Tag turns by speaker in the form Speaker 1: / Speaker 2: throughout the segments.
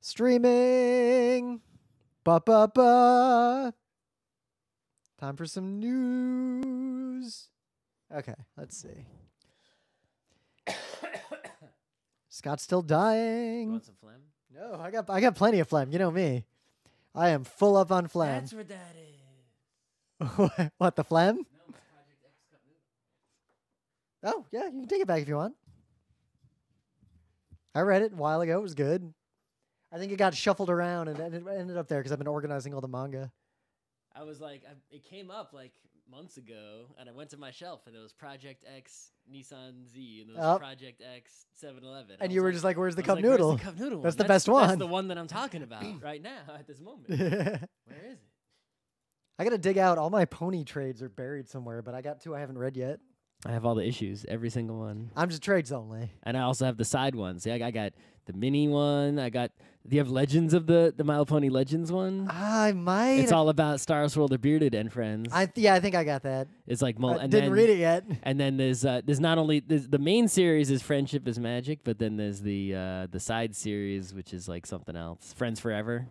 Speaker 1: Streaming. Ba-ba-ba. Time for some news. Okay, let's see. Scott's still
Speaker 2: You
Speaker 1: dying.
Speaker 2: want some phlegm?
Speaker 1: No, I got plenty of phlegm. You know me. I am full up on phlegm.
Speaker 2: That's what that is.
Speaker 1: What, the phlegm?
Speaker 2: No, my Project X cup noodle.
Speaker 1: Oh, yeah, you can take it back if you want. I read it a while ago. It was good. I think it got shuffled around and it ended up there because I've been organizing all the manga.
Speaker 2: I was like, it came up like months ago, and I went to my shelf, and it was Project X Nissan Z, and it was Project X 7-Eleven.
Speaker 1: And you were just like, where's the cup
Speaker 2: Where's
Speaker 1: noodle?
Speaker 2: the cup noodle?
Speaker 1: That's the best one.
Speaker 2: That's the one that I'm talking about right now at this moment. Where is it?
Speaker 1: I got to dig out. All my pony trades are buried somewhere, but I got two I haven't read yet.
Speaker 2: I have all the issues, every single one.
Speaker 1: I'm just trades only.
Speaker 2: And I also have the side ones. Yeah, I got the mini one. Do you have Legends of the My Little Pony Legends one?
Speaker 1: I might.
Speaker 2: It's all about Star Swirl the Bearded and friends.
Speaker 1: I think I got that.
Speaker 2: It's like
Speaker 1: I didn't read it yet.
Speaker 2: And then there's not only the main series is Friendship is Magic, but then there's the side series, which is like something else. Friends Forever.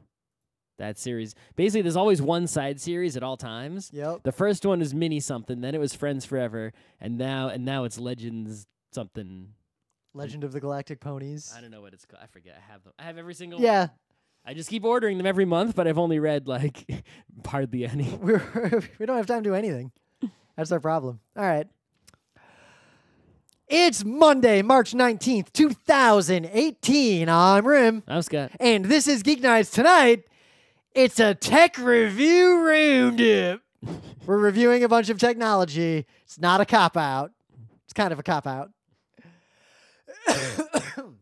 Speaker 2: That series. Basically, there's always one side series at all times.
Speaker 1: Yep.
Speaker 2: The first one is mini something, then it was Friends Forever, and now it's Legends something.
Speaker 1: Legend of the Galactic Ponies.
Speaker 2: I don't know what it's called. I forget. I have them. I have every single
Speaker 1: Yeah.
Speaker 2: one. I just keep ordering them every month, but I've only read like hardly any.
Speaker 1: We don't have time to do anything. That's our problem. All right. It's Monday, March 19th, 2018. I'm Rim.
Speaker 2: I'm Scott.
Speaker 1: And this is Geek Nights. Tonight, it's a tech review roundup. We're reviewing a bunch of technology. It's not a cop-out. It's kind of a cop-out. Oh,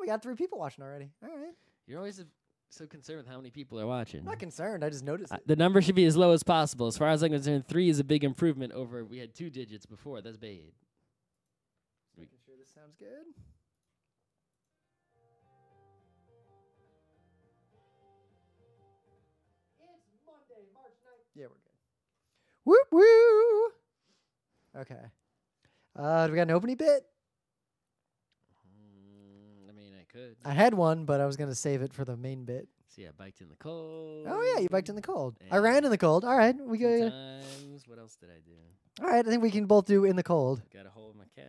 Speaker 1: we got 3 people watching already. All right.
Speaker 2: You're always so concerned with how many people are watching.
Speaker 1: I'm not concerned. I just noticed it.
Speaker 2: The number should be as low as possible. As far as I'm concerned, 3 is a big improvement over we had 2 digits before. That's bad.
Speaker 1: Making sure this sounds good. It's Monday, March 9th. Yeah, we're good. Whoop woo. Okay. Do we got an opening bit?
Speaker 2: I mean, I could.
Speaker 1: I had one, but I was gonna save it for the main bit.
Speaker 2: See, I biked in the cold.
Speaker 1: Oh yeah, you biked in the cold. I ran in the cold. All right, we go.
Speaker 2: Times. What else did I do?
Speaker 1: All right, I think we can both do in the cold.
Speaker 2: Got a hole in my couch.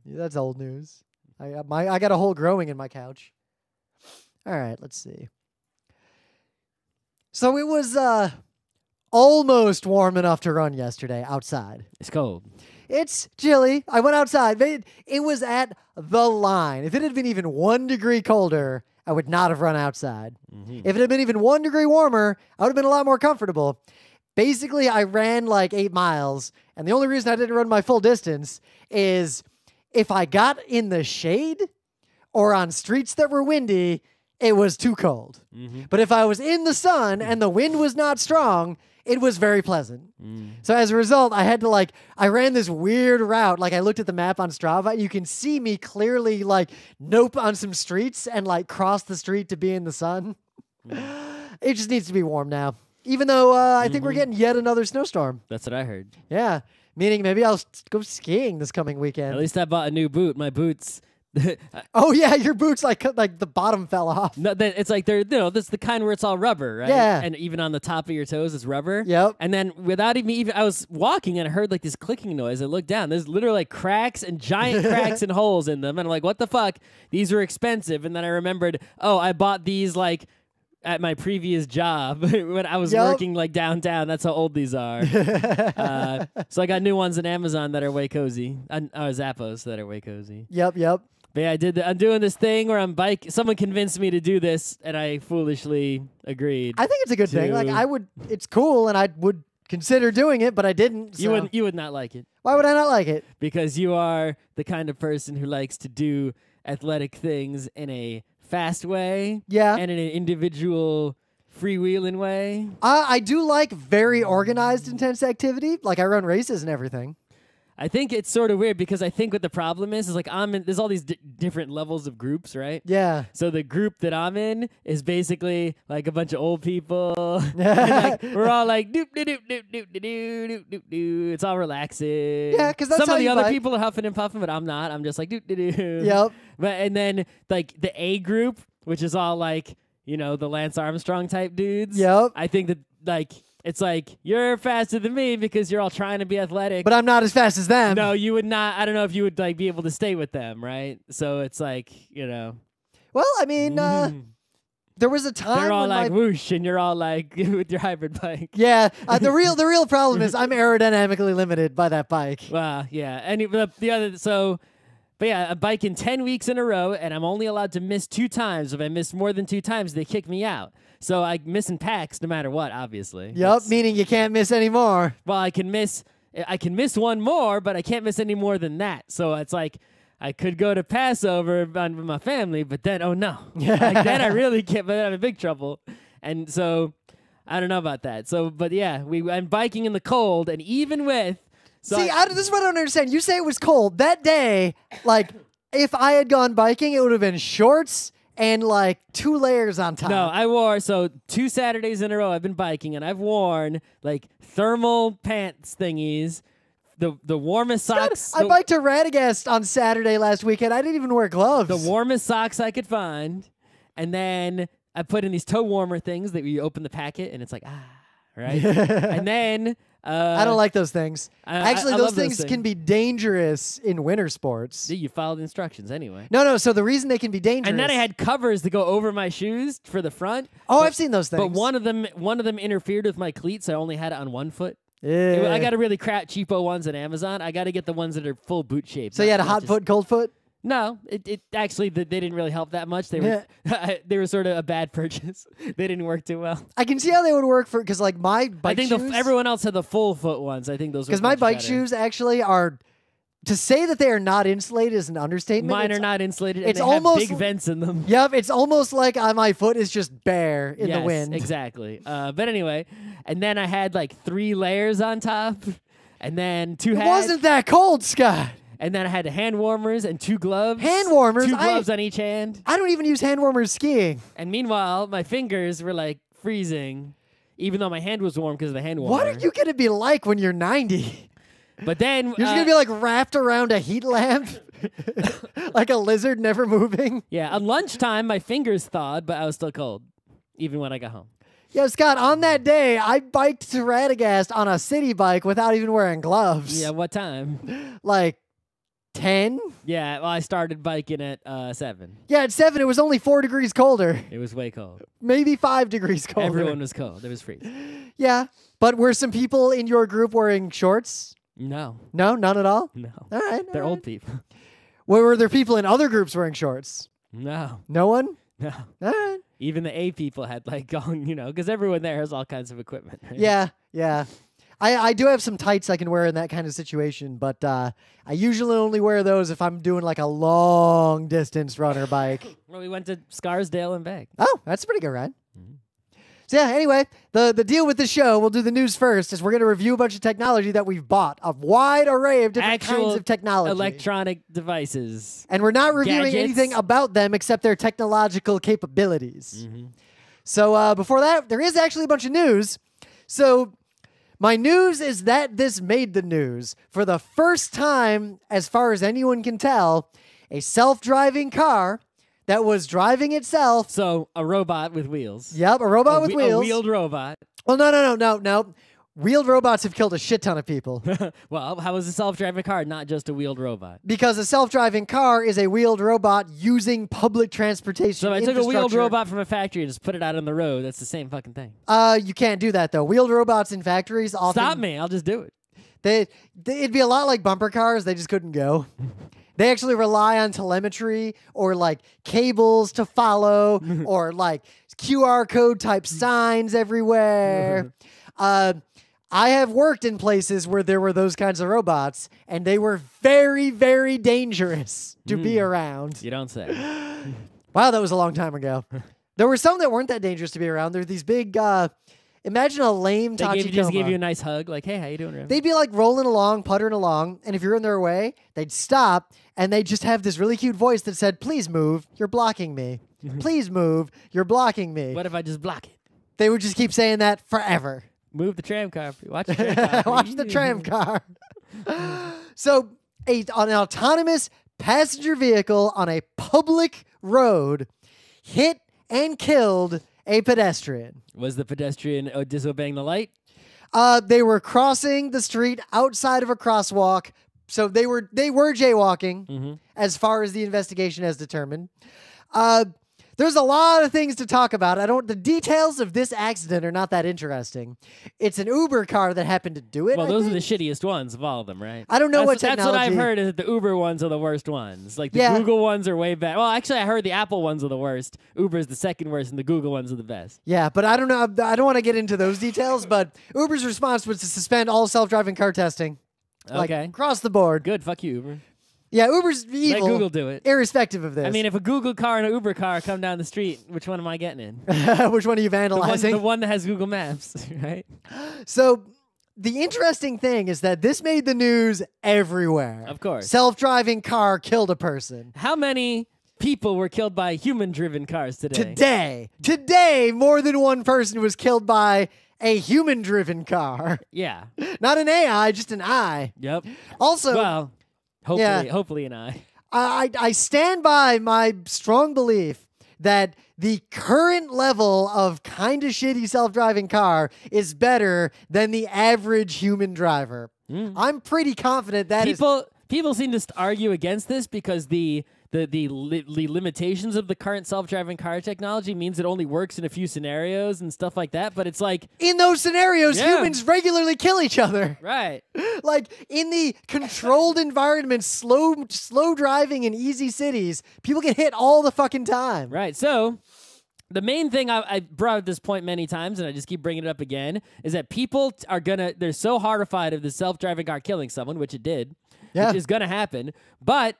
Speaker 1: Yeah, that's old news. I got a hole growing in my couch. All right, let's see. So it was almost warm enough to run yesterday outside.
Speaker 2: It's cold.
Speaker 1: It's chilly. I went outside. It was at the line. If it had been even 1 degree colder, I would not have run outside.
Speaker 2: Mm-hmm.
Speaker 1: If it had been even 1 degree warmer, I would have been a lot more comfortable. Basically, I ran like 8 miles, and the only reason I didn't run my full distance is if I got in the shade or on streets that were windy, it was too cold.
Speaker 2: Mm-hmm.
Speaker 1: But if I was in the sun and the wind was not strong, it was very pleasant. So as a result, I had to I ran this weird route. Like I looked at the map on Strava. You can see me clearly nope on some streets and cross the street to be in the sun. It just needs to be warm now. Even though I think we're getting yet another snowstorm.
Speaker 2: That's what I heard.
Speaker 1: Yeah. Meaning maybe I'll go skiing this coming weekend.
Speaker 2: At least I bought a new boot. My boots.
Speaker 1: Oh yeah, your boots like the bottom fell off.
Speaker 2: No, it's like they're that's the kind where it's all rubber, right?
Speaker 1: Yeah.
Speaker 2: And even on the top of your toes is rubber.
Speaker 1: Yep.
Speaker 2: And then without even I was walking and I heard this clicking noise. I looked down. There's literally cracks and giant cracks and holes in them. And I'm like, what the fuck? These were expensive. And then I remembered, oh, I bought these at my previous job when I was working downtown. That's how old these are. So I got new ones on Amazon that are way cozy. Zappos that are way cozy.
Speaker 1: Yep.
Speaker 2: But yeah, I'm doing this thing where someone convinced me to do this, and I foolishly agreed.
Speaker 1: I think it's a good thing. It's cool, and I would consider doing it, but I didn't. So.
Speaker 2: You would not like it.
Speaker 1: Why would I not like it?
Speaker 2: Because you are the kind of person who likes to do athletic things in a fast way.
Speaker 1: Yeah.
Speaker 2: And in an individual freewheeling way.
Speaker 1: I do like very organized, intense activity. Like I run races and everything.
Speaker 2: I think it's sort of weird because I think what the problem is there's all these different levels of groups, right?
Speaker 1: Yeah.
Speaker 2: So the group that I'm in is basically like a bunch of old people. And we're all like doop doop doop doop doop doop doop doop doop. It's all relaxing.
Speaker 1: Yeah, because that's
Speaker 2: some
Speaker 1: how
Speaker 2: of the
Speaker 1: you
Speaker 2: other
Speaker 1: bike.
Speaker 2: people are huffing and puffing, but I'm not. I'm just like doop doop doop.
Speaker 1: Yep.
Speaker 2: But and then the A group which is all like, the Lance Armstrong type dudes.
Speaker 1: Yep.
Speaker 2: I think that like it's like you're faster than me because you're all trying to be athletic.
Speaker 1: But I'm not as fast as them.
Speaker 2: No, you would not. I don't know if you would like be able to stay with them, right? So it's like,
Speaker 1: Well, I mean, there was a time
Speaker 2: they're all
Speaker 1: when
Speaker 2: like whoosh, and you're all like with your hybrid bike.
Speaker 1: Yeah, the real problem is I'm aerodynamically limited by that bike.
Speaker 2: Well, yeah. But yeah, I'm biking 10 weeks in a row, and I'm only allowed to miss 2 times. If I miss more than 2 times, they kick me out. So I'm missing packs no matter what, obviously.
Speaker 1: Yep, meaning you can't miss any more.
Speaker 2: Well, I can miss one more, but I can't miss any more than that. So it's like I could go to Passover with my family, but then, oh no. Like, then I really can't, but then I'm in big trouble. And so I don't know about that. So, but yeah, I'm biking in the cold, and even with... So
Speaker 1: this is what I don't understand. You say it was cold. That day, like, if I had gone biking, it would have been shorts and, like, 2 layers on top.
Speaker 2: No, I wore, 2 Saturdays in a row I've been biking, and I've worn, like, thermal pants thingies, the warmest socks.
Speaker 1: I biked to Radagast on Saturday last weekend. I didn't even wear gloves.
Speaker 2: The warmest socks I could find, and then I put in these toe warmer things that you open the packet, and it's like, right? And then...
Speaker 1: I don't like those things. Actually,
Speaker 2: I
Speaker 1: those
Speaker 2: love
Speaker 1: things can be dangerous in winter sports.
Speaker 2: You followed instructions anyway.
Speaker 1: No. So the reason they can be dangerous.
Speaker 2: And then I had covers to go over my shoes for the front.
Speaker 1: Oh, I've seen those things.
Speaker 2: But one of them interfered with my cleats. So I only had it on one foot.
Speaker 1: Yeah.
Speaker 2: I got to really crap cheapo ones at Amazon. I got to get the ones that are full boot shape.
Speaker 1: So you had a hot foot, cold foot?
Speaker 2: No, it actually they didn't really help that much. They were sort of a bad purchase. They didn't work too well.
Speaker 1: I can see how they would work because like my bike shoes.
Speaker 2: I think everyone else had the full foot ones. I think those
Speaker 1: because my bike shoes actually are. To say that they are not insulated is an understatement.
Speaker 2: Mine are not insulated.
Speaker 1: It's
Speaker 2: and they
Speaker 1: almost
Speaker 2: have big vents in them.
Speaker 1: Yep, it's almost like my foot is just bare in the wind.
Speaker 2: Exactly. But anyway, and then I had like 3 layers on top, and then 2 hats.
Speaker 1: It wasn't that cold, Scott.
Speaker 2: And then I had hand warmers and 2 gloves.
Speaker 1: Hand warmers?
Speaker 2: 2 gloves on each hand.
Speaker 1: I don't even use hand warmers skiing.
Speaker 2: And meanwhile, my fingers were like freezing, even though my hand was warm because of the hand warmer.
Speaker 1: What are you going to be like when you're 90?
Speaker 2: But then...
Speaker 1: You're just going to be like wrapped around a heat lamp? Like a lizard never moving?
Speaker 2: Yeah, on lunchtime, my fingers thawed, but I was still cold, even when I got home.
Speaker 1: Yeah, Scott, on that day, I biked to Radagast on a city bike without even wearing gloves.
Speaker 2: Yeah, what time?
Speaker 1: Like 10?
Speaker 2: Yeah, well, I started biking at 7.
Speaker 1: Yeah, at 7, it was only 4 degrees colder.
Speaker 2: It was way cold.
Speaker 1: Maybe 5 degrees colder.
Speaker 2: Everyone was cold. It was freezing.
Speaker 1: Yeah, but were some people in your group wearing shorts?
Speaker 2: No.
Speaker 1: No, none at all?
Speaker 2: No.
Speaker 1: All right.
Speaker 2: They're old people.
Speaker 1: Were there people in other groups wearing shorts?
Speaker 2: No.
Speaker 1: No one?
Speaker 2: No.
Speaker 1: All right.
Speaker 2: Even the A people had like gone, because everyone there has all kinds of equipment. Right?
Speaker 1: Yeah. I do have some tights I can wear in that kind of situation, but I usually only wear those if I'm doing like a long distance runner bike.
Speaker 2: Well, we went to Scarsdale and back.
Speaker 1: Oh, that's a pretty good ride. So yeah, anyway, the deal with the show, we'll do the news first, is we're going to review a bunch of technology that we've bought, a wide array of different kinds of technology.
Speaker 2: Electronic devices.
Speaker 1: And we're not reviewing
Speaker 2: Gadgets.
Speaker 1: anything about them except their technological capabilities. So before that, there is actually a bunch of news. So my news is that this made the news. For the first time, as far as anyone can tell, a self-driving car that was driving itself.
Speaker 2: So a robot with wheels.
Speaker 1: Yep, a robot with wheels.
Speaker 2: A wheeled robot.
Speaker 1: Well, no. Wheeled robots have killed a shit ton of people.
Speaker 2: Well, how is a self-driving car not just a wheeled robot?
Speaker 1: Because a self-driving car is a wheeled robot using public transportation.
Speaker 2: So if I took a wheeled robot from a factory and just put it out on the road, that's the same fucking thing.
Speaker 1: You can't do that, though. Wheeled robots in factories often...
Speaker 2: Stop me. I'll just do it.
Speaker 1: It'd be a lot like bumper cars. They just couldn't go. They actually rely on telemetry or like cables to follow or like QR code type signs everywhere. I have worked in places where there were those kinds of robots, and they were very, very dangerous to be around.
Speaker 2: You don't say.
Speaker 1: Wow, that was a long time ago. There were some that weren't that dangerous to be around. There were these big... Imagine a lame Tachikoma.
Speaker 2: They just give you a nice hug, like, hey, how you doing, Rim?
Speaker 1: They'd be like rolling along, puttering along, and if you're in their way, they'd stop, and they'd just have this really cute voice that said, please move, you're blocking me. Please move, you're blocking me.
Speaker 2: What if I just block it?
Speaker 1: They would just keep saying that forever.
Speaker 2: Move the tram car. Watch the tram car.
Speaker 1: Watch the tram car. So, an autonomous passenger vehicle on a public road hit and killed a pedestrian.
Speaker 2: Was the pedestrian disobeying the light?
Speaker 1: They were crossing the street outside of a crosswalk, so they were jaywalking, as far as the investigation has determined. There's a lot of things to talk about. The details of this accident are not that interesting. It's an Uber car that happened to do it.
Speaker 2: Well, those are the shittiest ones of all of them, right?
Speaker 1: I don't know
Speaker 2: That's
Speaker 1: technology.
Speaker 2: what I've heard is that the Uber ones are the worst ones. Like the
Speaker 1: Yeah.
Speaker 2: Google ones are way bad. Well, actually, I heard the Apple ones are the worst. Uber's the second worst, and the Google ones are the best.
Speaker 1: Yeah, but I don't know. I don't want to get into those details, but Uber's response was to suspend all self-driving car testing. Like,
Speaker 2: Okay.
Speaker 1: across the board.
Speaker 2: Good. Fuck you, Uber.
Speaker 1: Yeah, Uber's evil.
Speaker 2: Let Google do it.
Speaker 1: Irrespective of this.
Speaker 2: I mean, if a Google car and an Uber car come down the street, which one am I getting in?
Speaker 1: which one are you vandalizing?
Speaker 2: The one that has Google Maps, right?
Speaker 1: So the interesting thing is that this made the news everywhere.
Speaker 2: Of course.
Speaker 1: Self-driving car killed a person.
Speaker 2: How many people were killed by human-driven cars today?
Speaker 1: Today, more than one person was killed by a human-driven car.
Speaker 2: Yeah.
Speaker 1: Not an AI, just an I.
Speaker 2: Yep.
Speaker 1: Also,
Speaker 2: Well, hopefully an I.
Speaker 1: I stand by my strong belief that the current level of kind of shitty self-driving car is better than the average human driver. I'm pretty confident that
Speaker 2: People seem to argue against this because the limitations of the current self-driving car technology means it only works in a few scenarios and stuff like that. But it's like,
Speaker 1: in those scenarios,
Speaker 2: Yeah.
Speaker 1: humans regularly kill each other.
Speaker 2: right.
Speaker 1: Like in the controlled environments, slow driving in easy cities, people get hit all the fucking time.
Speaker 2: Right. So the main thing I brought up this point many times, and I just keep bringing it up again, is that people they're so horrified of the self-driving car killing someone, which it did,
Speaker 1: Yeah.
Speaker 2: which is going to happen, but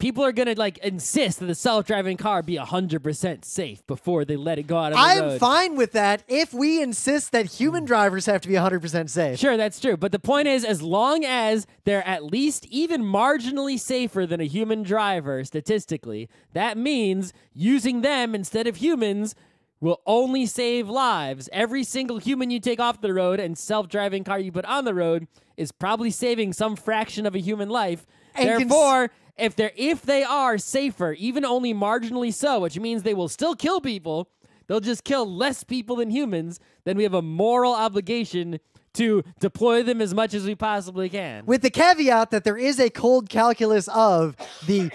Speaker 2: people are going to insist that the self-driving car be 100% safe before they let it go out of the road.
Speaker 1: I'm fine with that if we insist that human drivers have to be 100% safe.
Speaker 2: Sure, that's true. But the point is, as long as they're at least even marginally safer than a human driver, statistically, that means using them instead of humans will only save lives. Every single human you take off the road and self-driving car you put on the road is probably saving some fraction of a human life.
Speaker 1: And
Speaker 2: Therefore, if they are safer, even only marginally so, which means they will still kill people, they'll just kill less people than humans, then we have a moral obligation to deploy them as much as we possibly can.
Speaker 1: With the caveat that there is a cold calculus of the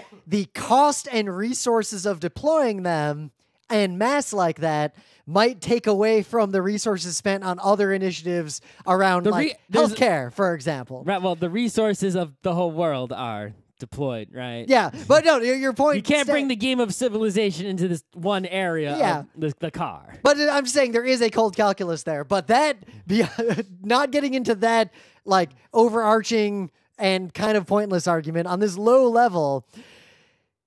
Speaker 1: cost and resources of deploying them en masse like that might take away from the resources spent on other initiatives around healthcare, for example.
Speaker 2: Right, well, the resources of the whole world are deployed, right?
Speaker 1: Yeah, but no, your point.
Speaker 2: You can't bring the game of civilization into this one area of the car.
Speaker 1: But I'm saying there is a cold calculus there. But not getting into that overarching and kind of pointless argument on this low level.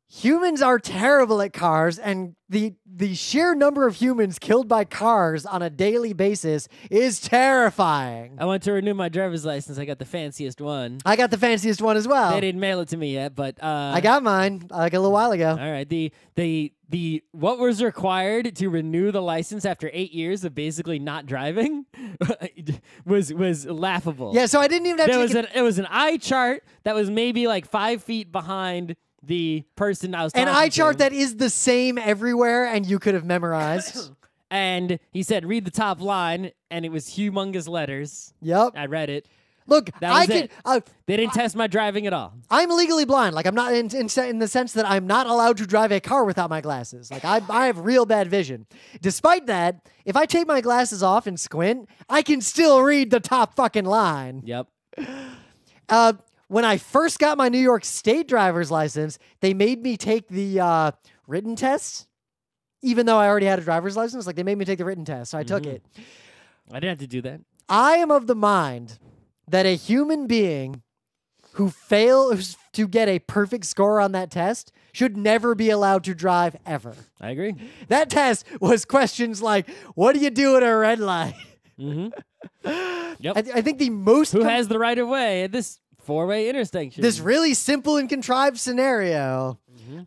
Speaker 1: Humans are terrible at cars, and the sheer number of humans killed by cars on a daily basis is terrifying.
Speaker 2: I went to renew my driver's license. I got the fanciest one.
Speaker 1: I got the fanciest one as well.
Speaker 2: They didn't mail it to me yet, but
Speaker 1: I got mine a little while ago.
Speaker 2: All right. The what was required to renew the license after 8 years of basically not driving was laughable.
Speaker 1: Yeah, so I didn't even have
Speaker 2: It was an eye chart that was maybe 5 feet behind the person I was talking
Speaker 1: to. An eye chart that is the same everywhere, and you could have memorized.
Speaker 2: And he said, read the top line, and it was humongous letters.
Speaker 1: Yep.
Speaker 2: I read it.
Speaker 1: Look,
Speaker 2: They didn't test my driving at all.
Speaker 1: I'm legally blind. I'm not in the sense that I'm not allowed to drive a car without my glasses. I have real bad vision. Despite that, if I take my glasses off and squint, I can still read the top fucking line.
Speaker 2: Yep.
Speaker 1: When I first got my New York State driver's license, they made me take the written test, even though I already had a driver's license. They made me take the written test, so I took it.
Speaker 2: I didn't have to do that.
Speaker 1: I am of the mind that a human being who fails to get a perfect score on that test should never be allowed to drive ever.
Speaker 2: I agree.
Speaker 1: That test was questions like, what do you do at a red light?
Speaker 2: Yep.
Speaker 1: I think the most...
Speaker 2: Who has the right of way at this four-way intersection?
Speaker 1: This really simple and contrived scenario.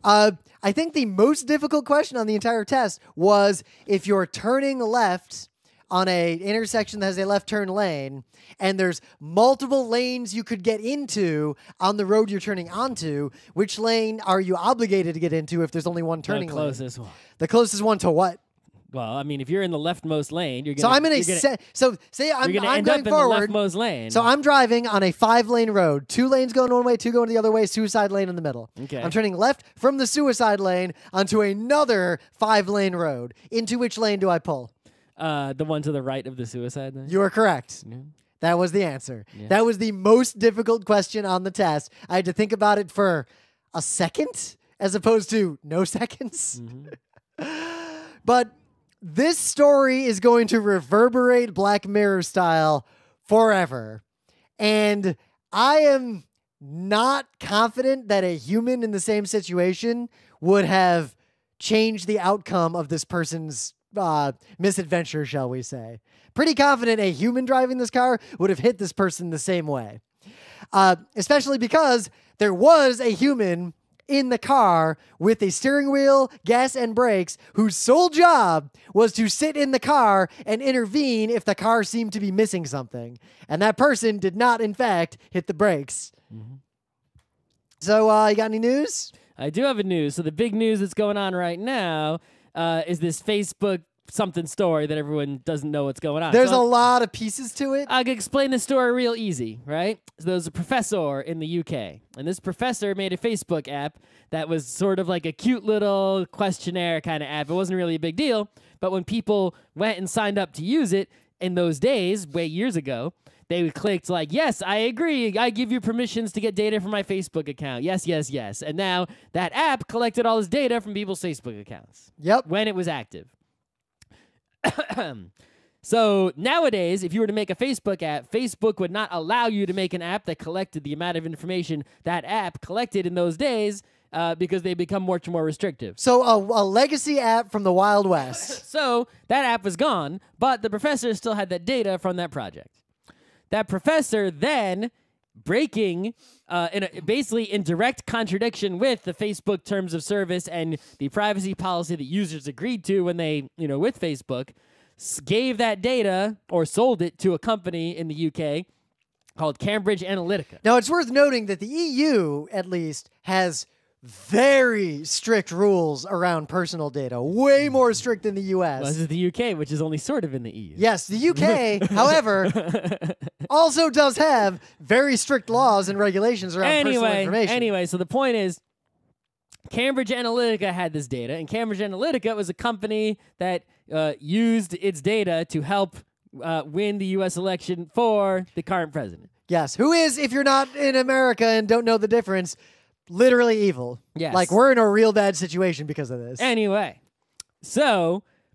Speaker 1: I think the most difficult question on the entire test was if you're turning left on a intersection that has a left turn lane, and there's multiple lanes you could get into on the road you're turning onto, which lane are you obligated to get into if there's only one turning
Speaker 2: The
Speaker 1: lane?
Speaker 2: closest one.
Speaker 1: The closest one to what?
Speaker 2: Well, I mean, if you're in the leftmost lane, you're gonna.
Speaker 1: So I'm in
Speaker 2: you're
Speaker 1: I'm
Speaker 2: gonna end
Speaker 1: going
Speaker 2: up in
Speaker 1: forward.
Speaker 2: the leftmost lane.
Speaker 1: So I'm driving on a 5-lane road. 2 lanes going one way, 2 going the other way, suicide lane in the middle.
Speaker 2: Okay.
Speaker 1: I'm turning left from the suicide lane onto another 5-lane road. Into which lane do I pull?
Speaker 2: The one to the right of the suicide lane.
Speaker 1: You are correct.
Speaker 2: Yeah.
Speaker 1: That was the answer.
Speaker 2: Yeah.
Speaker 1: That was the most difficult question on the test. I had to think about it for a second as opposed to no seconds. But this story is going to reverberate Black Mirror style forever. And I am not confident that a human in the same situation would have changed the outcome of this person's misadventure, shall we say. Pretty confident a human driving this car would have hit this person the same way. Especially because there was a human in the car with a steering wheel, gas, and brakes, whose sole job was to sit in the car and intervene if the car seemed to be missing something. And that person did not, in fact, hit the brakes. So, you got any news?
Speaker 2: I do have a news. So the big news that's going on right now is this Facebook something story that everyone doesn't know what's going on.
Speaker 1: There's
Speaker 2: So
Speaker 1: a lot of pieces to it.
Speaker 2: I can explain the story real easy, right? So there was a professor in the UK, and this professor made a Facebook app that was sort of like a cute little questionnaire kind of app. It wasn't really a big deal, but when people went and signed up to use it in those days, way years ago, they clicked like, yes, I agree. I give you permissions to get data from my Facebook account. Yes, yes, yes. And now that app collected all this data from people's Facebook accounts.
Speaker 1: Yep.
Speaker 2: When it was active. So nowadays, if you were to make a Facebook app, Facebook would not allow you to make an app that collected the amount of information that app collected in those days because they become much more restrictive.
Speaker 1: So a legacy app from the Wild West.
Speaker 2: So that app was gone, but the professor still had that data from that project. That professor then, breaking basically in direct contradiction with the Facebook terms of service and the privacy policy that users agreed to when they, with Facebook, gave that data or sold it to a company in the UK called Cambridge Analytica.
Speaker 1: Now, it's worth noting that the EU, at least, has very strict rules around personal data, way more strict than the US.
Speaker 2: Well, this is the UK, which is only sort of in the EU.
Speaker 1: Yes, the UK, however, also does have very strict laws and regulations around personal information.
Speaker 2: Anyway, so the point is, Cambridge Analytica had this data, and Cambridge Analytica was a company that used its data to help win the U.S. election for the current president.
Speaker 1: Yes, who is, if you're not in America and don't know the difference, literally evil.
Speaker 2: Yes.
Speaker 1: Like, we're in a real bad situation because of this.
Speaker 2: Anyway,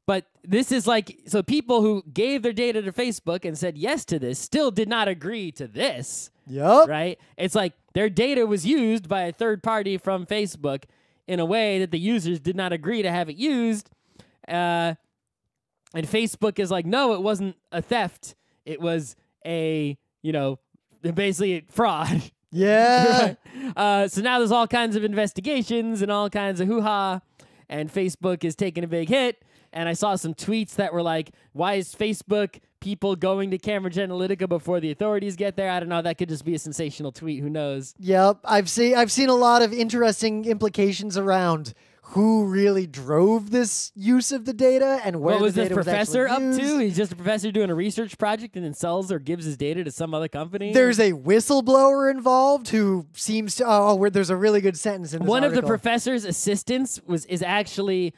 Speaker 2: but this is like, so people who gave their data to Facebook and said yes to this still did not agree to this.
Speaker 1: Yup.
Speaker 2: Right? It's like their data was used by a third party from Facebook in a way that the users did not agree to have it used. And Facebook is like, no, it wasn't a theft. It was a, basically fraud.
Speaker 1: Yeah.
Speaker 2: So now there's all kinds of investigations and all kinds of hoo-ha, and Facebook is taking a big hit. And I saw some tweets that were like, why is Facebook people going to Cambridge Analytica before the authorities get there? I don't know. That could just be a sensational tweet. Who knows?
Speaker 1: Yep. I've seen a lot of interesting implications around who really drove this use of the data and where
Speaker 2: what was
Speaker 1: the
Speaker 2: this
Speaker 1: data was
Speaker 2: professor
Speaker 1: actually
Speaker 2: up
Speaker 1: used.
Speaker 2: to? He's just a professor doing a research project and then sells or gives his data to some other company?
Speaker 1: There's a whistleblower involved who seems to... there's a really good sentence in this
Speaker 2: One
Speaker 1: article.
Speaker 2: of the professor's assistants is actually...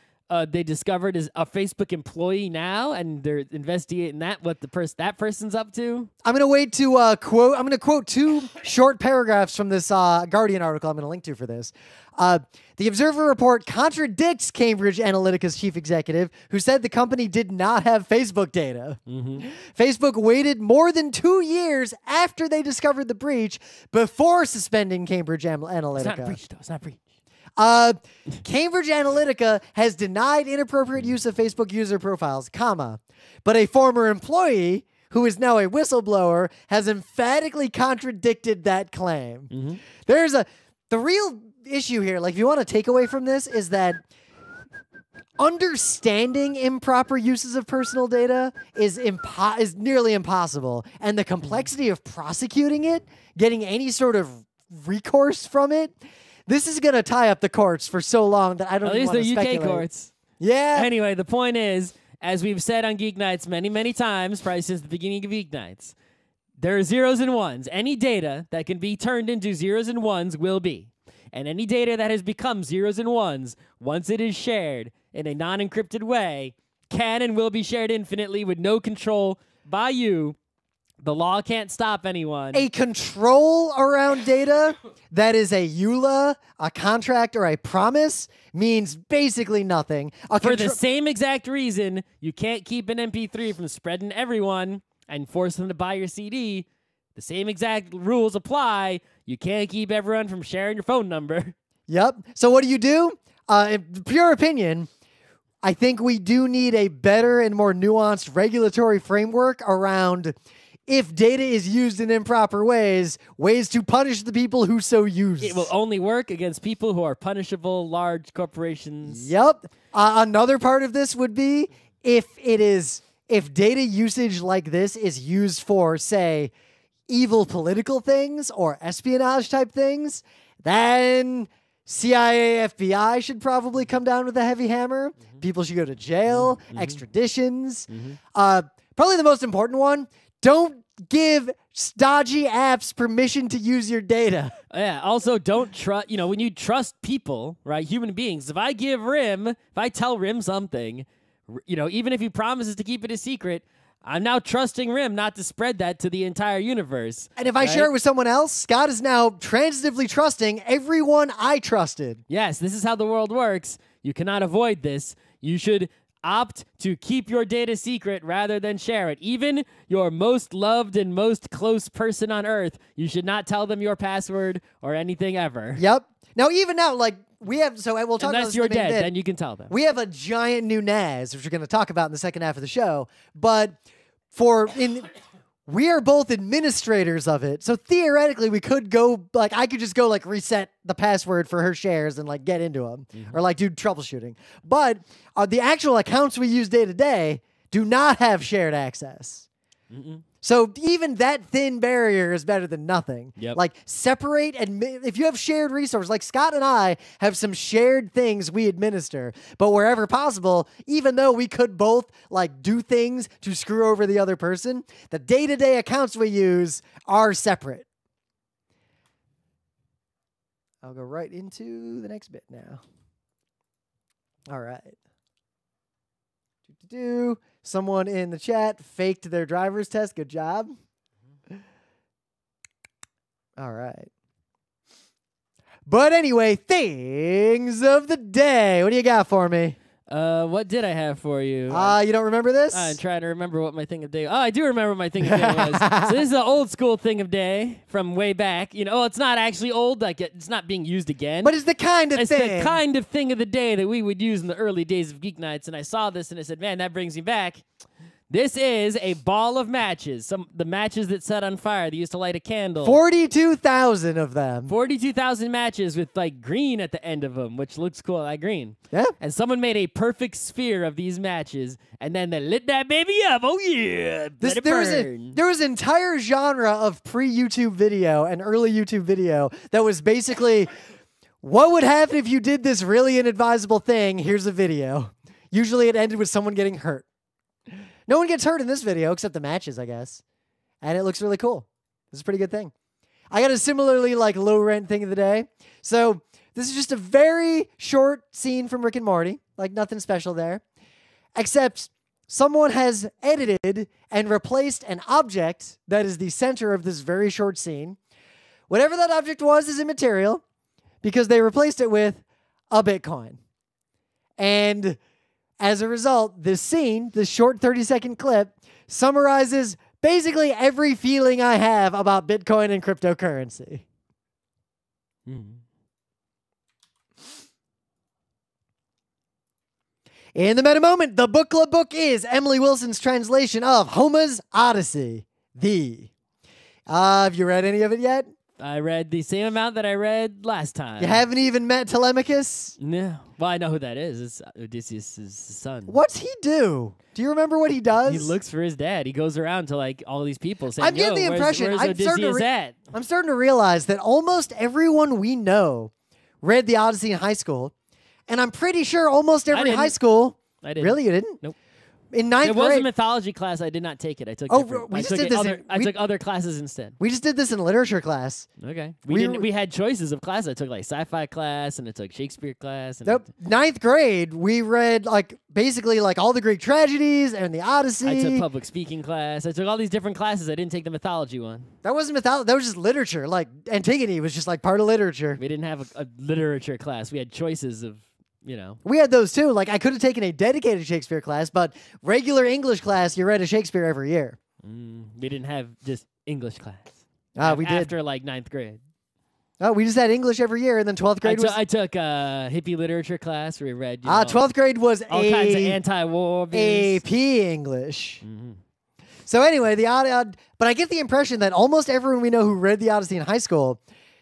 Speaker 2: they discovered is a Facebook employee now, and they're investigating what that person's up to.
Speaker 1: I'm going to wait to quote... I'm going to quote 2 short paragraphs from this Guardian article I'm going to link to for this. The Observer report contradicts Cambridge Analytica's chief executive, who said the company did not have Facebook data.
Speaker 2: Mm-hmm.
Speaker 1: Facebook waited more than 2 years after they discovered the breach before suspending Cambridge Analytica.
Speaker 2: It's not breach, though. It's not breach.
Speaker 1: Cambridge Analytica has denied inappropriate use of Facebook user profiles, but a former employee who is now a whistleblower has emphatically contradicted that claim.
Speaker 2: Mm-hmm.
Speaker 1: The real issue here, like if you want to take away from this, is that understanding improper uses of personal data is nearly impossible, and the complexity of prosecuting it, getting any sort of recourse from it, this is going to tie up the courts for so long that I don't
Speaker 2: At
Speaker 1: even
Speaker 2: least
Speaker 1: want to
Speaker 2: the
Speaker 1: speculate.
Speaker 2: UK courts.
Speaker 1: Yeah.
Speaker 2: Anyway, the point is, as we've said on Geek Nights many, many times, probably since the beginning of Geek Nights, there are zeros and ones. Any data that can be turned into zeros and ones will be. And any data that has become zeros and ones, once it is shared in a non-encrypted way, can and will be shared infinitely with no control by you. The law can't stop anyone.
Speaker 1: A control around data that is a EULA, a contract, or a promise means basically nothing.
Speaker 2: For the same exact reason, you can't keep an MP3 from spreading to everyone and force them to buy your CD. The same exact rules apply. You can't keep everyone from sharing your phone number.
Speaker 1: Yep. So what do? In pure opinion, I think we do need a better and more nuanced regulatory framework around if data is used in improper ways to punish the people who so use.
Speaker 2: It will only work against people who are punishable, large corporations.
Speaker 1: Yep. Another part of this would be if data usage like this is used for, say, evil political things or espionage type things, then CIA, FBI should probably come down with a heavy hammer. Mm-hmm. People should go to jail, extraditions. Mm-hmm. Probably the most important one, don't give stodgy apps permission to use your data.
Speaker 2: Yeah, also don't trust, when you trust people, right, human beings, if I tell Rim something, even if he promises to keep it a secret, I'm now trusting Rim not to spread that to the entire universe.
Speaker 1: And if I share it with someone else, Scott is now transitively trusting everyone I trusted.
Speaker 2: Yes, this is how the world works. You cannot avoid this. You should opt to keep your data secret rather than share it. Even your most loved and most close person on earth, you should not tell them your password or anything ever.
Speaker 1: Yep. Now, even now, we have, so we'll talk about
Speaker 2: Unless
Speaker 1: this
Speaker 2: you're dead, then you can tell them.
Speaker 1: We have a giant new NAS, which we're going to talk about in the second half of the show, but we are both administrators of it, so theoretically we could go, I could just go, reset the password for her shares and, get into them, or, do troubleshooting. But the actual accounts we use day to day do not have shared access. Mm-mm. So even that thin barrier is better than nothing.
Speaker 2: Yep.
Speaker 1: Separate, and if you have shared resources, like Scott and I have some shared things we administer, but wherever possible, even though we could both do things to screw over the other person, the day-to-day accounts we use are separate. I'll go right into the next bit now. All right. Someone in the chat faked their driver's test. Good job. All right. But anyway, things of the day. What do you got for me?
Speaker 2: What did I have for you?
Speaker 1: You don't remember this?
Speaker 2: I'm trying to remember what my thing of day. Oh, I do remember what my thing of day was. So this is an old school thing of day from way back. It's not actually old. It's not being used again.
Speaker 1: But it's the kind of
Speaker 2: thing.
Speaker 1: It's
Speaker 2: the kind of thing of the day that we would use in the early days of Geek Nights. And I saw this and I said, man, that brings me back. This is a ball of matches. The matches that set on fire. They used to light a candle.
Speaker 1: 42,000 of them.
Speaker 2: 42,000 matches with green at the end of them, which looks cool. I like green.
Speaker 1: Yeah.
Speaker 2: And someone made a perfect sphere of these matches, and then they lit that baby up. Oh yeah,
Speaker 1: there was an entire genre of pre-YouTube video and early YouTube video that was basically, what would happen if you did this really inadvisable thing? Here's a video. Usually it ended with someone getting hurt. No one gets hurt in this video except the matches, I guess. And it looks really cool. This is a pretty good thing. I got a similarly low rent thing of the day. So this is just a very short scene from Rick and Morty. Nothing special there. Except someone has edited and replaced an object that is the center of this very short scene. Whatever that object was is immaterial because they replaced it with a Bitcoin. And as a result, this scene, this short 30-second clip, summarizes basically every feeling I have about Bitcoin and cryptocurrency. In the meta moment, the book club book is Emily Wilson's translation of Homer's Odyssey. Have you read any of it yet?
Speaker 2: I read the same amount that I read last time.
Speaker 1: You haven't even met Telemachus?
Speaker 2: No. Well, I know who that is. It's Odysseus' son.
Speaker 1: What's he do? Do you remember what he does?
Speaker 2: He looks for his dad. He goes around to like all these people saying,
Speaker 1: I'm getting the impression.
Speaker 2: where's
Speaker 1: I'm starting
Speaker 2: Odysseus
Speaker 1: to
Speaker 2: at?
Speaker 1: I'm starting to realize that almost everyone we know read the Odyssey in high school, and I'm pretty sure almost every high school.
Speaker 2: I didn't.
Speaker 1: Really, you didn't?
Speaker 2: Nope.
Speaker 1: In ninth
Speaker 2: There
Speaker 1: grade.
Speaker 2: was a mythology class. I did not take it. I took.
Speaker 1: Oh,
Speaker 2: different-
Speaker 1: we
Speaker 2: I
Speaker 1: just
Speaker 2: took
Speaker 1: did
Speaker 2: it
Speaker 1: this
Speaker 2: other.
Speaker 1: in-
Speaker 2: I
Speaker 1: we-
Speaker 2: took other classes instead.
Speaker 1: We just did this in literature class.
Speaker 2: Okay.
Speaker 1: We
Speaker 2: We had choices of classes. I took like sci-fi class and I took Shakespeare class. And
Speaker 1: Nope. Ninth grade, we read like basically like all the Greek tragedies and the Odyssey.
Speaker 2: I took public speaking class. I took all these different classes. I didn't take the mythology one.
Speaker 1: That wasn't mythology. That was just literature. Like Antigone was just like part of literature.
Speaker 2: We didn't have a literature class. We had choices of,
Speaker 1: We had those too. Like I could have taken a dedicated Shakespeare class, but regular English class, you read a Shakespeare every year.
Speaker 2: we didn't have just English class.
Speaker 1: We did.
Speaker 2: After like ninth grade.
Speaker 1: Oh, we just had English every year, and then 12th grade was.
Speaker 2: I took hippie literature class where we read
Speaker 1: 12th grade was
Speaker 2: all kinds of anti-war
Speaker 1: AP English. So anyway, but I get the impression that almost everyone we know who read the Odyssey in high school,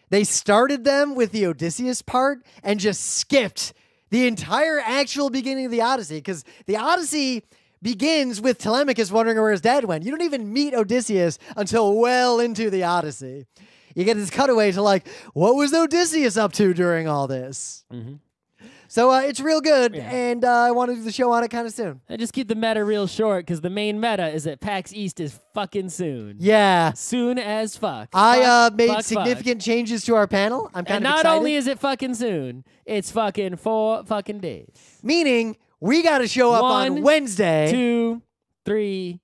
Speaker 1: they started them with the Odysseus part and just skipped the entire actual beginning of the Odyssey, because the Odyssey begins with Telemachus wondering where his dad went. You don't even meet Odysseus until well into the Odyssey. You get this cutaway to like, what was Odysseus up to during all this? So it's real good, and I want to do the show on it kind of soon.
Speaker 2: And just keep the meta real short, because the main meta is that PAX East is fucking soon.
Speaker 1: Yeah.
Speaker 2: Soon as fuck.
Speaker 1: I made
Speaker 2: fuck.
Speaker 1: significant changes to our panel. I'm kind
Speaker 2: And
Speaker 1: of
Speaker 2: not
Speaker 1: excited.
Speaker 2: only is it fucking soon, it's fucking 4 fucking days.
Speaker 1: Meaning, we got to show up on
Speaker 2: 1,
Speaker 1: Wednesday.
Speaker 2: 2, 3,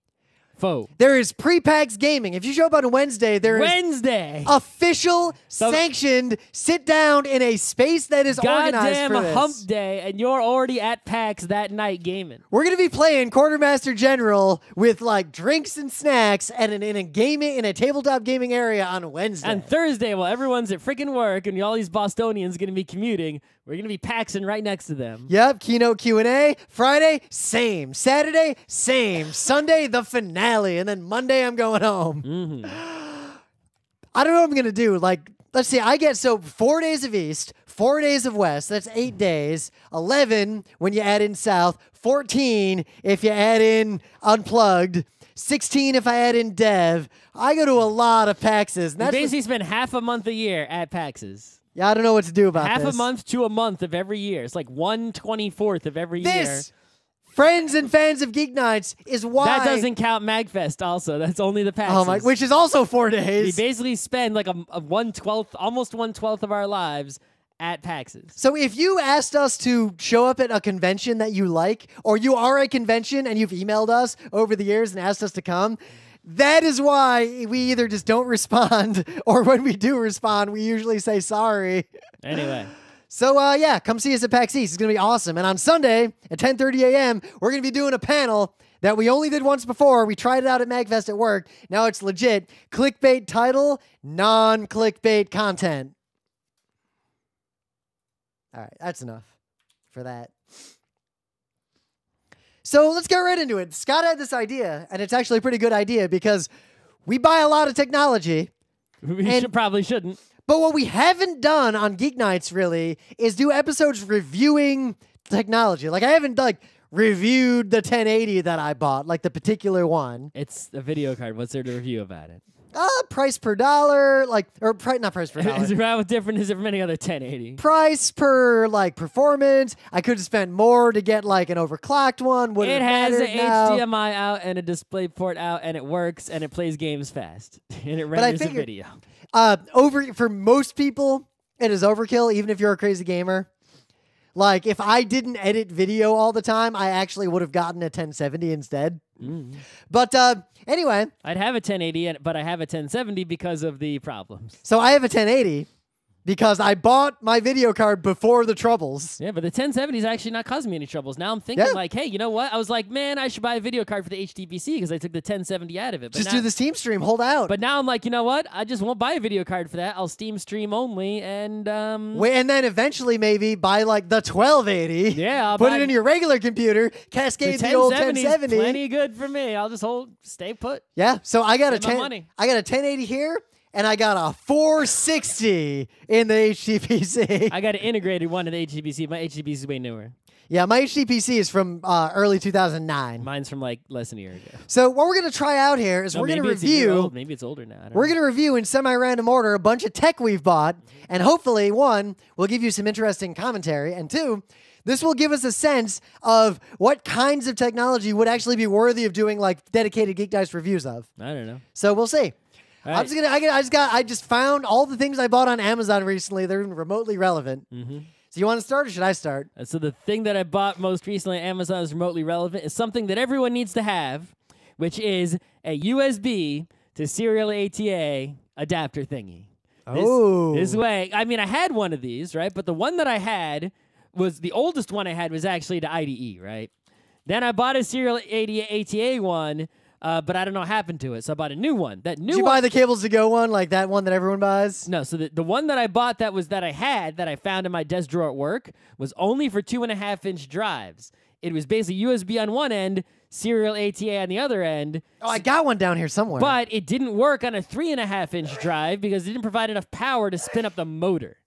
Speaker 2: 4.
Speaker 1: There is pre-PAX gaming. If you show up on Wednesday, there is
Speaker 2: Wednesday.
Speaker 1: official, sanctioned, sit down in a space that is organized
Speaker 2: Goddamn
Speaker 1: for this.
Speaker 2: hump day, and you're already at PAX that night gaming.
Speaker 1: We're gonna be playing Quartermaster General with like drinks and snacks, and in a tabletop gaming area on Wednesday.
Speaker 2: And Thursday, while everyone's at freaking work and all these Bostonians going to be commuting, we're going to be PAXing right next to them.
Speaker 1: Yep, keynote Q&A. Friday, same. Saturday, same. Sunday, the finale. And then Monday, I'm going home. I don't know what I'm going to do. Like, let's see. I get 4 days of East, 4 days of West. That's 8 days. 11 when you add in South. 14 if you add in Unplugged. 16 if I add in Dev. I go to a lot of PAXs. And
Speaker 2: You
Speaker 1: that's
Speaker 2: basically spend half a month a year at PAXs.
Speaker 1: yeah, I don't know what to do about
Speaker 2: Half
Speaker 1: this.
Speaker 2: a month to a month of every year. It's like 1/24 of every year.
Speaker 1: This, friends and fans of Geek Nights, is why...
Speaker 2: That doesn't count MagFest also. That's only the PAXs.
Speaker 1: Oh my, which is also 4
Speaker 2: We
Speaker 1: days.
Speaker 2: basically spend like a 1/12, almost 1/12 of our lives at PAXs.
Speaker 1: So if you asked us to show up at a convention that you like, or you are a convention and you've emailed us over the years and asked us to come, that is why we either just don't respond, or when we do respond, we usually say sorry.
Speaker 2: Anyway.
Speaker 1: So yeah, come see us at PAX East. It's going to be awesome. And on Sunday at 10:30 a.m., we're going to be doing a panel that we only did once before. We tried it out at MagFest at work. Now it's legit. Clickbait title, non-clickbait content. All right, that's enough for that. So let's get right into it. Scott had this idea, and it's actually a pretty good idea because we buy a lot of technology.
Speaker 2: We probably shouldn't.
Speaker 1: But what we haven't done on Geek Nights really is do episodes reviewing technology. Like I haven't reviewed the 1080 that I bought, like the particular one.
Speaker 2: It's a video card. What's there to review about it?
Speaker 1: Price per dollar, not price per dollar.
Speaker 2: How different is it from any other 1080?
Speaker 1: Price per performance. I could have spent more to get an overclocked one. Would
Speaker 2: It
Speaker 1: have
Speaker 2: has an
Speaker 1: mattered now.
Speaker 2: HDMI out and a display port out, and it works, and it plays games fast, and it renders a video.
Speaker 1: For most people, it is overkill, even if you're a crazy gamer. Like, if I didn't edit video all the time, I actually would have gotten a 1070 instead. But anyway.
Speaker 2: I'd have a 1080, but I have a 1070 because of the problems.
Speaker 1: So I have a 1080 because I bought my video card before the troubles.
Speaker 2: Yeah, but the 1070 is actually not causing me any troubles. Now I'm thinking hey, you know what? I was like, man, I should buy a video card for the HDPC because I took the 1070 out of it. But
Speaker 1: Just do the Steam stream. Hold out.
Speaker 2: But now I'm like, you know what? I just won't buy a video card for that. I'll Steam stream only, and
Speaker 1: Wait, and then eventually maybe buy the 1280.
Speaker 2: Yeah, I'll
Speaker 1: put
Speaker 2: buy
Speaker 1: it in your regular computer. Cascade the old 1070.
Speaker 2: Is plenty good for me. I'll just stay put.
Speaker 1: Yeah. So I got
Speaker 2: Save my money.
Speaker 1: I got a 1080 here. and I got a 460 in the HTPC.
Speaker 2: I got an integrated one in the HTPC. My HTPC is way newer.
Speaker 1: Yeah, my HTPC is from early 2009.
Speaker 2: Mine's from like less than a year ago.
Speaker 1: So what we're going to try out here is we're going to review.
Speaker 2: Maybe it's older now.
Speaker 1: We're going to review in semi-random order a bunch of tech we've bought, and hopefully, one, we'll give you some interesting commentary, and two, this will give us a sense of what kinds of technology would actually be worthy of doing like dedicated GeekNights reviews of.
Speaker 2: I don't know.
Speaker 1: So we'll see.
Speaker 2: All
Speaker 1: I'm
Speaker 2: right.
Speaker 1: just gonna. I just found all the things I bought on Amazon recently. They're remotely relevant.
Speaker 2: Mm-hmm.
Speaker 1: So you want to start, or should I start?
Speaker 2: So the thing that I bought most recently on Amazon is remotely relevant. Is something that everyone needs to have, which is a USB to serial ATA adapter thingy. This way, I mean, I had one of these, right? But the one that I had was the oldest one I had was actually the IDE, right? Then I bought a serial ATA one, but I don't know what happened to it, so I bought a new one. That new
Speaker 1: Did you buy the cables to go one, like that one that everyone buys?
Speaker 2: No, so the one that I bought that I found in my desk drawer at work was only for 2.5-inch drives. It was basically USB on one end, serial ATA on the other end.
Speaker 1: Oh, I got one down here somewhere.
Speaker 2: But it didn't work on a 3.5-inch drive because it didn't provide enough power to spin up the motor,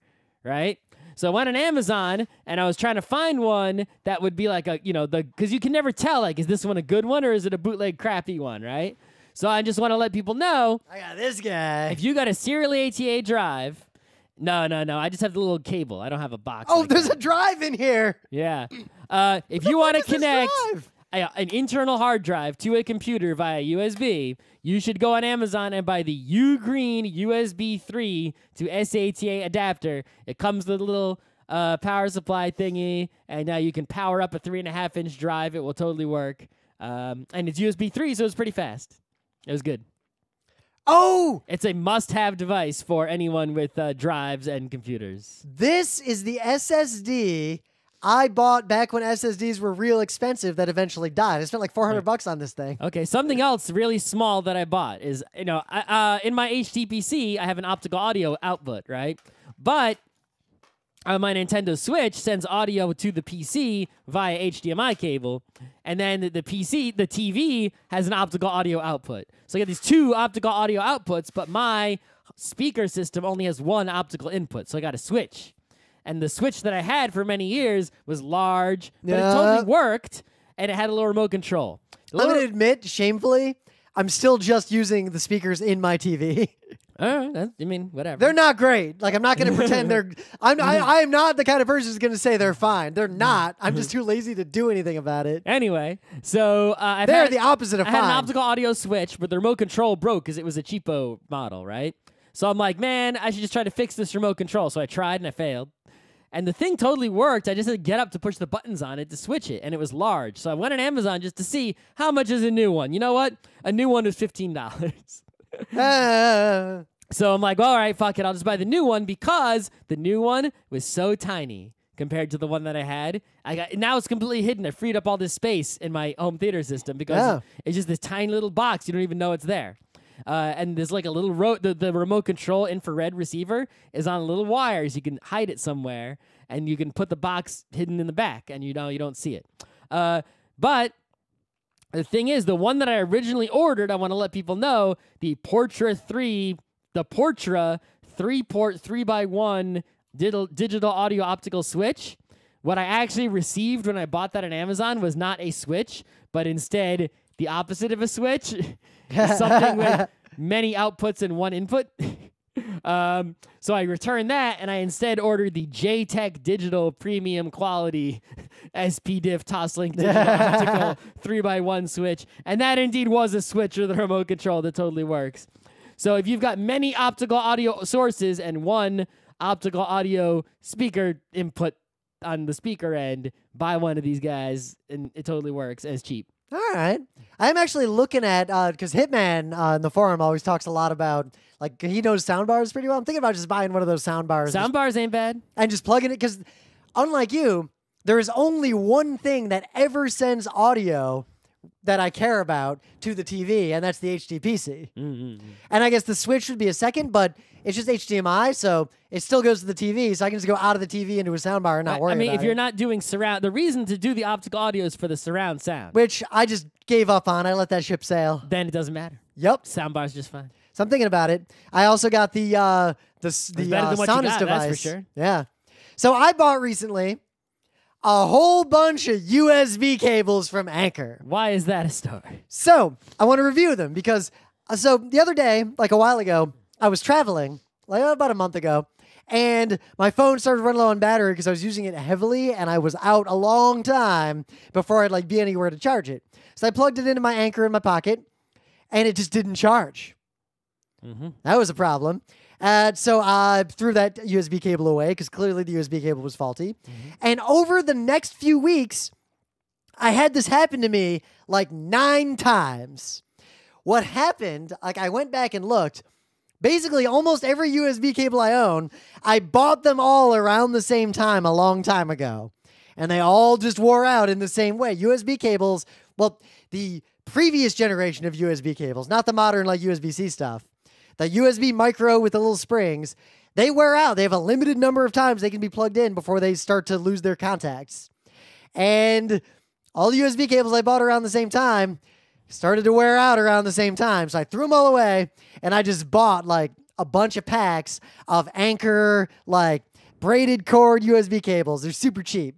Speaker 2: right? So I went on Amazon and I was trying to find one that would be like because you can never tell, like, is this one a good one or is it a bootleg crappy one, right? So I just want to let people know.
Speaker 1: I got this guy.
Speaker 2: If you got a serial ATA drive, no, I just have the little cable. I don't have a box.
Speaker 1: Oh,
Speaker 2: like
Speaker 1: there's
Speaker 2: that.
Speaker 1: a drive in here.
Speaker 2: Yeah. If you want to
Speaker 1: What is this
Speaker 2: connect
Speaker 1: drive?
Speaker 2: an internal hard drive to a computer via USB, you should go on Amazon and buy the Ugreen USB 3 to SATA adapter. It comes with a little power supply thingy, and now you can power up a 3.5-inch drive. It will totally work. And it's USB 3, so it's pretty fast. It was good.
Speaker 1: Oh,
Speaker 2: It's a must-have device for anyone with drives and computers.
Speaker 1: this is the SSD I bought back when SSDs were real expensive that eventually died. I spent like $400 on this thing.
Speaker 2: Okay, something else really small that I bought is, in my HTPC, I have an optical audio output, right? But my Nintendo Switch sends audio to the PC via HDMI cable, and then the TV has an optical audio output. So I get these two optical audio outputs, but my speaker system only has one optical input, so I got a switch. And the Switch that I had for many years was large, but it totally worked, and it had a little remote control.
Speaker 1: I'm going to admit, shamefully, I'm still just using the speakers in my TV.
Speaker 2: Whatever.
Speaker 1: They're not great. Like, I'm not going to pretend they're... I am not the kind of person who's going to say they're fine. They're not. I'm just too lazy to do anything about it.
Speaker 2: Anyway, so
Speaker 1: They're the opposite of
Speaker 2: I had an
Speaker 1: fine.
Speaker 2: optical audio switch, but the remote control broke because it was a cheapo model, right? So I'm like, man, I should just try to fix this remote control. So I tried and I failed. And the thing totally worked. I just had to get up to push the buttons on it to switch it, and it was large. So I went on Amazon just to see how much is a new one. You know what? A new one was $15. So I'm like, all right, fuck it. I'll just buy the new one because the new one was so tiny compared to the one that I had. Now it's completely hidden. I freed up all this space in my home theater system because it's just this tiny little box. You don't even know it's there. And there's like a little the remote control infrared receiver is on little wires. You can hide it somewhere, and you can put the box hidden in the back, and you don't see it. But the thing is, the one that I originally ordered, I want to let people know, the Portra 3-port 3x1 digital audio optical switch. What I actually received when I bought that on Amazon was not a switch, but instead the opposite of a switch. Something with many outputs and one input. So I returned that, and I instead ordered the JTech Digital Premium Quality SPDIF Toslink Digital Optical 3x1 switch. And that indeed was a switch with a remote control that totally works. So if you've got many optical audio sources and one optical audio speaker input on the speaker end, buy one of these guys, and it totally works, and it's cheap.
Speaker 1: All right. I'm actually looking at, because Hitman in the forum always talks a lot about, like, he knows soundbars pretty well. I'm thinking about just buying one of those soundbars.
Speaker 2: Soundbars ain't bad.
Speaker 1: And just plugging it, because unlike you, there is only one thing that ever sends audio that I care about to the TV, and that's the HTPC.
Speaker 2: Mm-hmm.
Speaker 1: And I guess the Switch would be a second, but it's just HDMI, so it still goes to the TV, so I can just go out of the TV into a soundbar and not worry about it.
Speaker 2: if you're not doing surround, the reason to do the optical audio is for the surround sound.
Speaker 1: Which I just gave up on. I let that ship sail.
Speaker 2: Then it doesn't matter.
Speaker 1: Yep.
Speaker 2: Soundbar's just fine.
Speaker 1: So I'm thinking about it. I also got the
Speaker 2: better than what you
Speaker 1: Sonus
Speaker 2: got,
Speaker 1: device.
Speaker 2: that's for sure.
Speaker 1: Yeah. So I bought recently a whole bunch of USB cables from Anchor.
Speaker 2: Why is that a story?
Speaker 1: So I want to review them because so the other day, like a while ago, I was traveling, like about a month ago, and my phone started running low on battery because I was using it heavily and I was out a long time before I'd like be anywhere to charge it. So I plugged it into my Anchor in my pocket and it just didn't charge.
Speaker 2: Mm-hmm.
Speaker 1: That was a problem. So I threw that USB cable away because clearly the USB cable was faulty.
Speaker 2: Mm-hmm.
Speaker 1: And over the next few weeks, I had this happen to me like 9 times. What happened, like I went back and looked, basically almost every USB cable I own, I bought them all around the same time a long time ago. And they all just wore out in the same way. USB cables, well, the previous generation of USB cables, not the modern like USB-C stuff, the USB micro with the little springs, they wear out. They have a limited number of times they can be plugged in before they start to lose their contacts. And all the USB cables I bought around the same time started to wear out around the same time. So I threw them all away and I just bought like a bunch of packs of Anchor, like braided cord USB cables. They're super cheap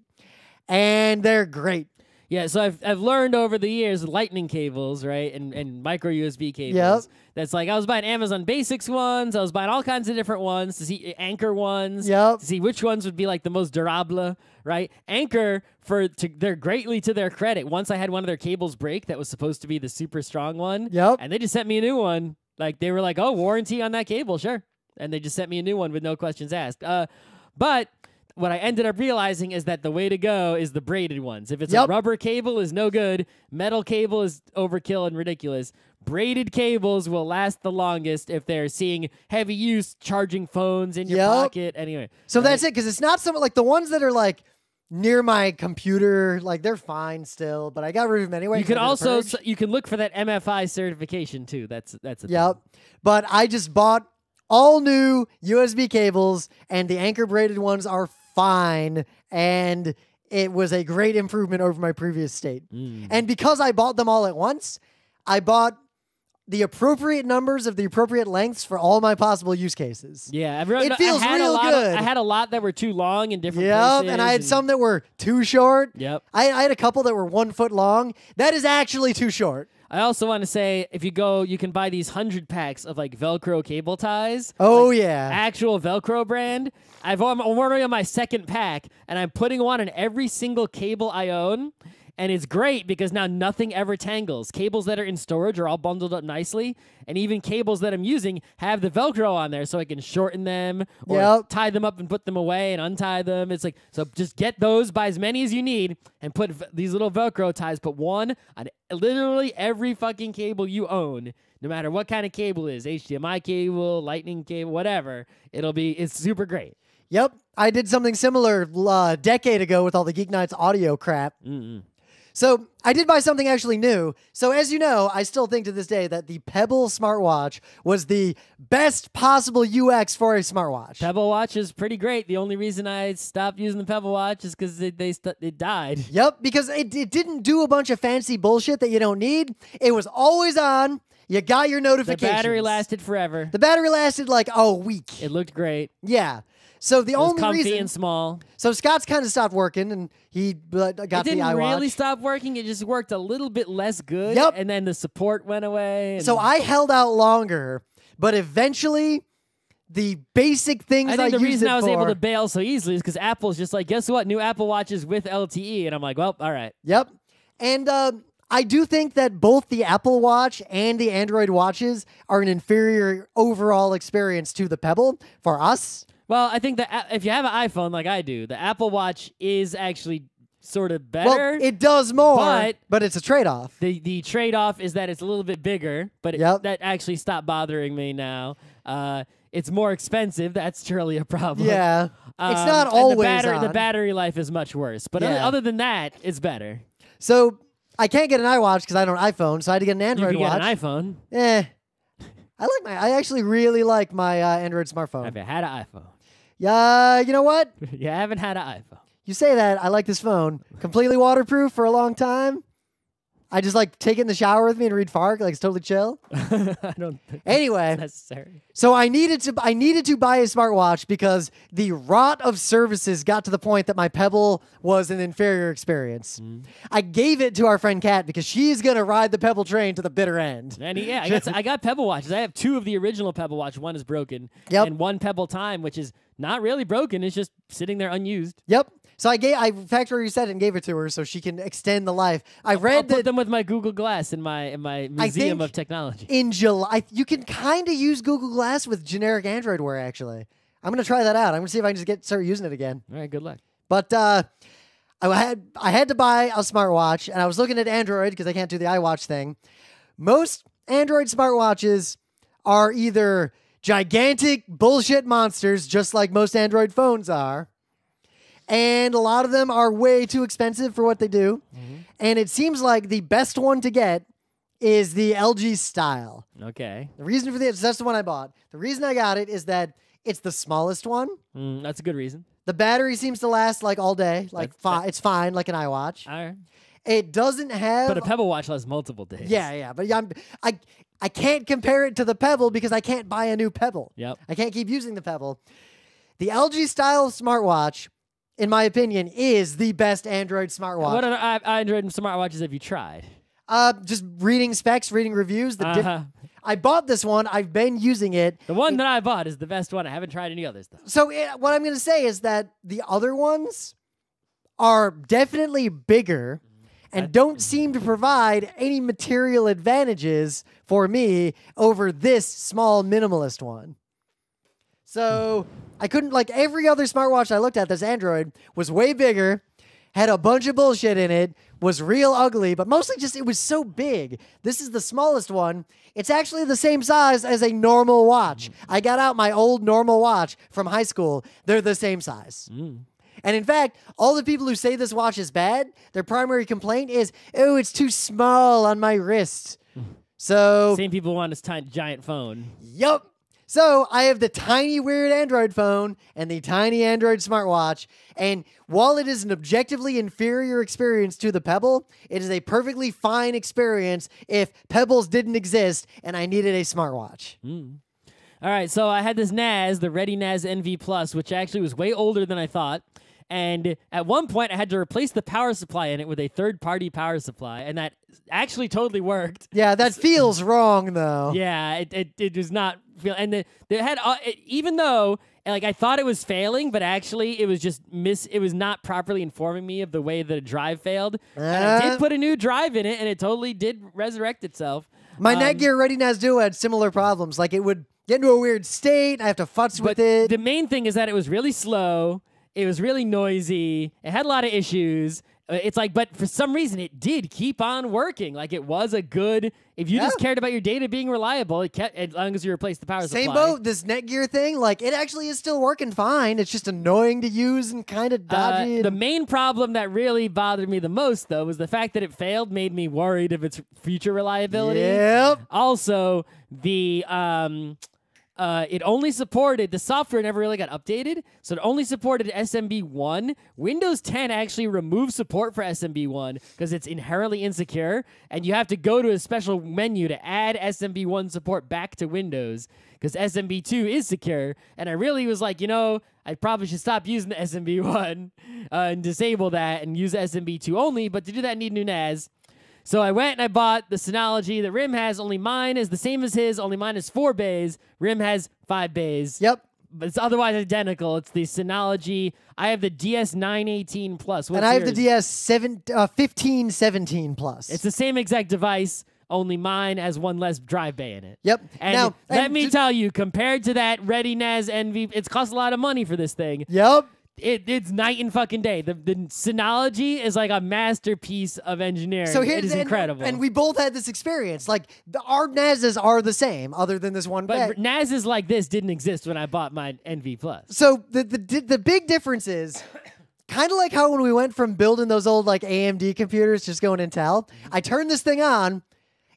Speaker 1: and they're great.
Speaker 2: Yeah, so I've learned over the years lightning cables, right, and micro USB cables.
Speaker 1: Yep.
Speaker 2: That's like I was buying Amazon Basics ones. I was buying all kinds of different ones to see Anchor ones.
Speaker 1: Yep.
Speaker 2: To see which ones would be like the most durable, right? Anchor they're greatly to their credit. Once I had one of their cables break that was supposed to be the super strong one.
Speaker 1: Yep.
Speaker 2: And they just sent me a new one. Like they were like, "Oh, warranty on that cable, sure." And they just sent me a new one with no questions asked. But what I ended up realizing is that the way to go is the braided ones. If it's a rubber cable is no good, metal cable is overkill and ridiculous. Braided cables will last the longest if they're seeing heavy use charging phones in your pocket. Anyway.
Speaker 1: So that's it, because it's not something like the ones that are like near my computer, like they're fine still, but I got rid of them anyway.
Speaker 2: You can also you can look for that MFI certification too. That's a thing.
Speaker 1: But I just bought all new USB cables and the Anchor braided ones are fine, and it was a great improvement over my previous state. And because I bought them all at once, I bought the appropriate numbers of the appropriate lengths for all my possible use cases.
Speaker 2: Yeah,
Speaker 1: it feels real good.
Speaker 2: I had a lot that were too long in different places.
Speaker 1: And I had some that were too short.
Speaker 2: Yep.
Speaker 1: I had a couple that were 1 foot long. That is actually too short.
Speaker 2: I also want to say, if you go, you can buy these 100 packs of like Velcro cable ties.
Speaker 1: Oh,
Speaker 2: like
Speaker 1: yeah.
Speaker 2: Actual Velcro brand. I'm already on my second pack, and I'm putting one on every single cable I own. And it's great because now nothing ever tangles. Cables that are in storage are all bundled up nicely. And even cables that I'm using have the Velcro on there so I can shorten them or tie them up and put them away and untie them. It's like, so just get those, buy as many as you need, and put these little Velcro ties. Put one on literally every fucking cable you own, no matter what kind of cable it is, HDMI cable, lightning cable, whatever. It's super great.
Speaker 1: Yep. I did something similar a decade ago with all the GeekNights audio crap. So I did buy something actually new. So as you know, I still think to this day that the Pebble smartwatch was the best possible UX for a smartwatch.
Speaker 2: Pebble Watch is pretty great. The only reason I stopped using the Pebble Watch is because it died.
Speaker 1: Yep, because it didn't do a bunch of fancy bullshit that you don't need. It was always on. You got your notifications.
Speaker 2: The battery lasted forever.
Speaker 1: The battery lasted like a week.
Speaker 2: It looked great.
Speaker 1: Yeah. So the only
Speaker 2: comfy
Speaker 1: reason,
Speaker 2: and small.
Speaker 1: So Scott's kind of stopped working, and he got the iWatch.
Speaker 2: It didn't really stop working. It just worked a little bit less good.
Speaker 1: Yep.
Speaker 2: And then the support went away.
Speaker 1: So I held out longer, but eventually, the basic things
Speaker 2: I think the reason I was able to
Speaker 1: for,
Speaker 2: bail so easily is because Apple's just like, guess what? New Apple Watches with LTE, and I'm like, well, all right.
Speaker 1: Yep. And I do think that both the Apple Watch and the Android watches are an inferior overall experience to the Pebble for us.
Speaker 2: Well, I think that if you have an iPhone like I do, the Apple Watch is actually sort of better.
Speaker 1: Well, it does more, but it's a trade-off.
Speaker 2: The trade-off is that it's a little bit bigger, but that actually stopped bothering me now. It's more expensive. That's surely a problem.
Speaker 1: Yeah. It's not always
Speaker 2: the battery life is much worse. But other than that, it's better.
Speaker 1: So I can't get an iWatch because I don't have an iPhone, so I had to get an Android
Speaker 2: watch. You can get an iPhone.
Speaker 1: I actually really like my Android smartphone.
Speaker 2: Have you had an iPhone?
Speaker 1: Yeah, you know what?
Speaker 2: You haven't had an iPhone.
Speaker 1: You say that. I like this phone. Completely waterproof for a long time. I just like take it in the shower with me and read Fark. Like it's totally chill.
Speaker 2: I don't think
Speaker 1: Anyway,
Speaker 2: that's necessary.
Speaker 1: so I needed to buy a smartwatch because the rot of services got to the point that my Pebble was an inferior experience. I gave it to our friend Kat because she's gonna ride the Pebble train to the bitter end.
Speaker 2: And I got Pebble watches. I have 2 of the original Pebble watch. One is broken, and one Pebble Time, which is not really broken. It's just sitting there unused.
Speaker 1: Yep. So I factory reset it and gave it to her so she can extend the life.
Speaker 2: I'll put them with my Google Glass in my museum of technology.
Speaker 1: In July, you can kind of use Google Glass with generic Android wear. Actually, I'm gonna try that out. I'm gonna see if I can just start using it again.
Speaker 2: All right, good luck.
Speaker 1: But I had to buy a smartwatch, and I was looking at Android because I can't do the iWatch thing. Most Android smartwatches are either gigantic bullshit monsters, just like most Android phones are. And a lot of them are way too expensive for what they do. And it seems like the best one to get is the LG Style.
Speaker 2: Okay.
Speaker 1: The reason that's the one I bought. The reason I got it is that it's the smallest one.
Speaker 2: That's a good reason.
Speaker 1: The battery seems to last like all day. Like it's fine, like an iWatch.
Speaker 2: All right.
Speaker 1: It doesn't have...
Speaker 2: But a Pebble watch lasts multiple days.
Speaker 1: Yeah. But I can't compare it to the Pebble because I can't buy a new Pebble.
Speaker 2: Yep.
Speaker 1: I can't keep using the Pebble. The LG Style smartwatch, in my opinion, is the best Android smartwatch.
Speaker 2: What other Android smartwatches have you tried?
Speaker 1: Just reading specs, reading reviews. I bought this one. I've been using it.
Speaker 2: The one that I bought is the best one. I haven't tried any others, though.
Speaker 1: So what I'm going to say is that the other ones are definitely bigger and don't seem to provide any material advantages for me over this small minimalist one. So I couldn't, like every other smartwatch I looked at that's Android was way bigger, had a bunch of bullshit in it, was real ugly, but mostly just it was so big. This is the smallest one. It's actually the same size as a normal watch. I got out my old normal watch from high school. They're the same size. And in fact, all the people who say this watch is bad, their primary complaint is, oh, it's too small on my wrist. So...
Speaker 2: Same people want this tiny, giant phone.
Speaker 1: Yup. So I have the tiny, weird Android phone and the tiny Android smartwatch. And while it is an objectively inferior experience to the Pebble, it is a perfectly fine experience if Pebbles didn't exist and I needed a smartwatch.
Speaker 2: All right, so I had this NAS, the Ready NAS NV Plus, which actually was way older than I thought. And at one point, I had to replace the power supply in it with a third-party power supply, and that actually totally worked.
Speaker 1: Yeah, that feels wrong, though.
Speaker 2: Yeah, it does not feel. And they had even though like I thought it was failing, but actually it was just it was not properly informing me of the way that a drive failed. And I did put a new drive in it, and it totally did resurrect itself.
Speaker 1: My Netgear Ready NAS Duo had similar problems. Like it would get into a weird state. I have to futz with it.
Speaker 2: The main thing is that it was really slow. It was really noisy. It had a lot of issues. It's like, but for some reason, it did keep on working. Like it was a good. If you just cared about your data being reliable, it kept as long as you replaced the power supply.
Speaker 1: Same boat. This Netgear thing, like it actually is still working fine. It's just annoying to use and kind of dodgy.
Speaker 2: The main problem that really bothered me the most, though, was the fact that it failed. Made me worried of its future reliability.
Speaker 1: Yep.
Speaker 2: Also, it only supported, the software never really got updated, so it only supported SMB1. Windows 10 actually removed support for SMB1 because it's inherently insecure, and you have to go to a special menu to add SMB1 support back to Windows because SMB2 is secure, and I really was like, I probably should stop using the SMB1 and disable that and use SMB2 only, but to do that, I need new NAS. So I went and I bought the Synology that Rim has, only mine is the same as his, only mine is 4 bays. Rim has 5 bays.
Speaker 1: Yep.
Speaker 2: But it's otherwise identical. It's the Synology. I have the DS918 Plus.
Speaker 1: And I have the DS1517 Plus.
Speaker 2: It's the same exact device, only mine has one less drive bay in it.
Speaker 1: Yep.
Speaker 2: And let me tell you, compared to that Ready NAS NV, it's cost a lot of money for this thing.
Speaker 1: Yep.
Speaker 2: It's night and fucking day. The Synology is like a masterpiece of engineering.
Speaker 1: So
Speaker 2: it is incredible.
Speaker 1: And we both had this experience. Like, our NASs are the same, other than this one
Speaker 2: But NASs like this didn't exist when I bought my NV Plus.
Speaker 1: So the big difference is, kind of like how when we went from building those old like AMD computers, just going Intel, I turned this thing on,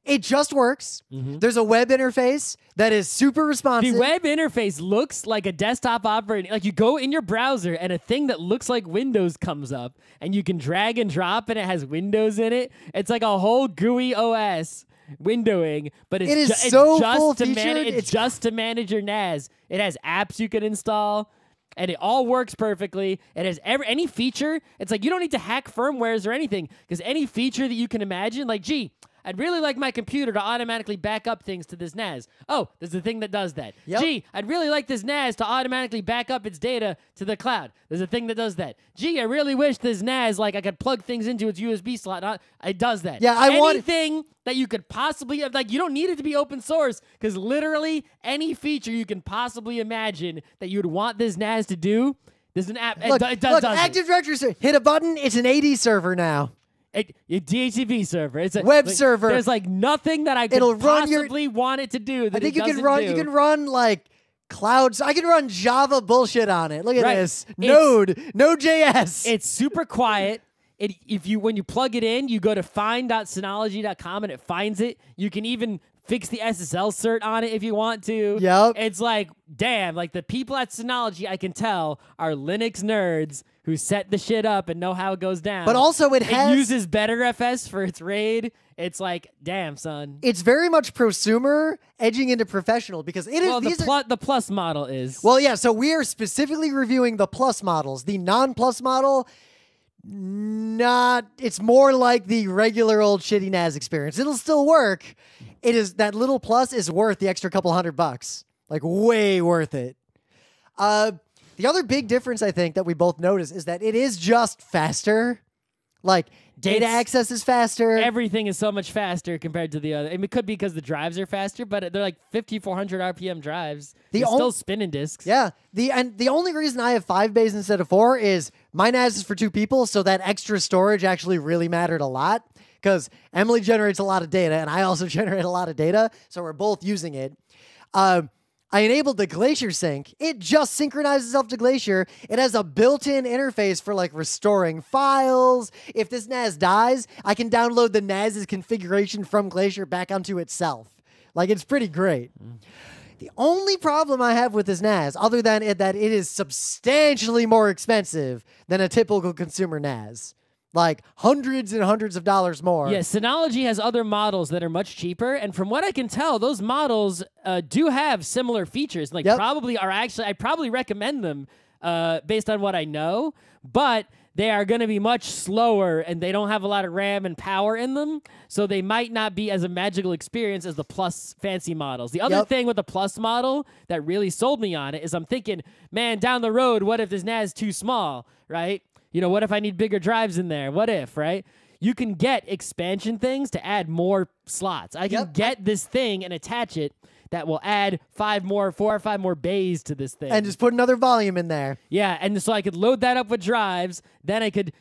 Speaker 1: It just works.
Speaker 2: Mm-hmm.
Speaker 1: There's a web interface that is super responsive.
Speaker 2: The web interface looks like a desktop operating. Like you go in your browser and a thing that looks like Windows comes up, and you can drag and drop, and it has Windows in it. It's like a whole GUI OS windowing, but it's,
Speaker 1: It is
Speaker 2: it's
Speaker 1: so
Speaker 2: just
Speaker 1: full-featured.
Speaker 2: It's just to manage your NAS. It has apps you can install. And it all works perfectly. It has any feature. It's like you don't need to hack firmwares or anything, because any feature that you can imagine, like, gee, I'd really like my computer to automatically back up things to this NAS. Oh, there's a thing that does that.
Speaker 1: Yep.
Speaker 2: Gee, I'd really like this NAS to automatically back up its data to the cloud. There's a thing that does that. Gee, I really wish this NAS, like, I could plug things into its USB slot. It does that.
Speaker 1: Yeah,
Speaker 2: anything that you could possibly have, like, you don't need it to be open source, because literally any feature you can possibly imagine that you'd want this NAS to do, there's an app.
Speaker 1: Look,
Speaker 2: it does
Speaker 1: Active Directory, hit a button, it's an AD server now.
Speaker 2: a DHCP server. It's a
Speaker 1: web server.
Speaker 2: There's like nothing that I could
Speaker 1: It'll run
Speaker 2: possibly want it to do. That
Speaker 1: I think
Speaker 2: it
Speaker 1: you can
Speaker 2: doesn't
Speaker 1: run.
Speaker 2: do.
Speaker 1: You can run like clouds. I can run Java bullshit on it. Look at
Speaker 2: Right.
Speaker 1: this. Node.js.
Speaker 2: It's super quiet. When you plug it in, you go to find.synology.com and it finds it. You can even fix the SSL cert on it if you want to.
Speaker 1: Yep.
Speaker 2: It's like, damn, like the people at Synology, I can tell, are Linux nerds who set the shit up and know how it goes down.
Speaker 1: But also it
Speaker 2: uses BetterFS for its RAID. It's like, damn, son.
Speaker 1: It's very much prosumer edging into professional, because it is.
Speaker 2: Well, the plus model is.
Speaker 1: Well, yeah. So we are specifically reviewing the plus models. The non-plus model, it's more like the regular old shitty NAS experience. It'll still work. It is, that little plus is worth the extra couple $100. Like, way worth it. The other big difference I think that we both notice is that it is just faster. Like, data access is faster.
Speaker 2: Everything is so much faster compared to the other. I mean, it could be because the drives are faster, but they're like 5,400 RPM drives. They're still spinning disks.
Speaker 1: Yeah. The only reason I have 5 bays instead of 4 is my NAS is for 2 people, so that extra storage actually really mattered a lot, because Emily generates a lot of data, and I also generate a lot of data, so we're both using it. I enabled the Glacier sync. It just synchronizes itself to Glacier. It has a built-in interface for like restoring files. If this NAS dies, I can download the NAS's configuration from Glacier back onto itself. Like, it's pretty great. The only problem I have with this NAS, other than that it is substantially more expensive than a typical consumer NAS. Like hundreds and hundreds of dollars more.
Speaker 2: Yeah, Synology has other models that are much cheaper, and from what I can tell, those models do have similar features. Like, I probably recommend them based on what I know, but they are going to be much slower, and they don't have a lot of RAM and power in them, so they might not be as a magical experience as the Plus fancy models. The other thing with the Plus model that really sold me on it is I'm thinking, man, down the road, what if this NAS is too small, right? You know, what if I need bigger drives in there? What if, right? You can get expansion things to add more slots. I can get this thing and attach it that will add 4 or 5 more bays to this thing.
Speaker 1: And just put another volume in there.
Speaker 2: Yeah, and so I could load that up with drives. Then I could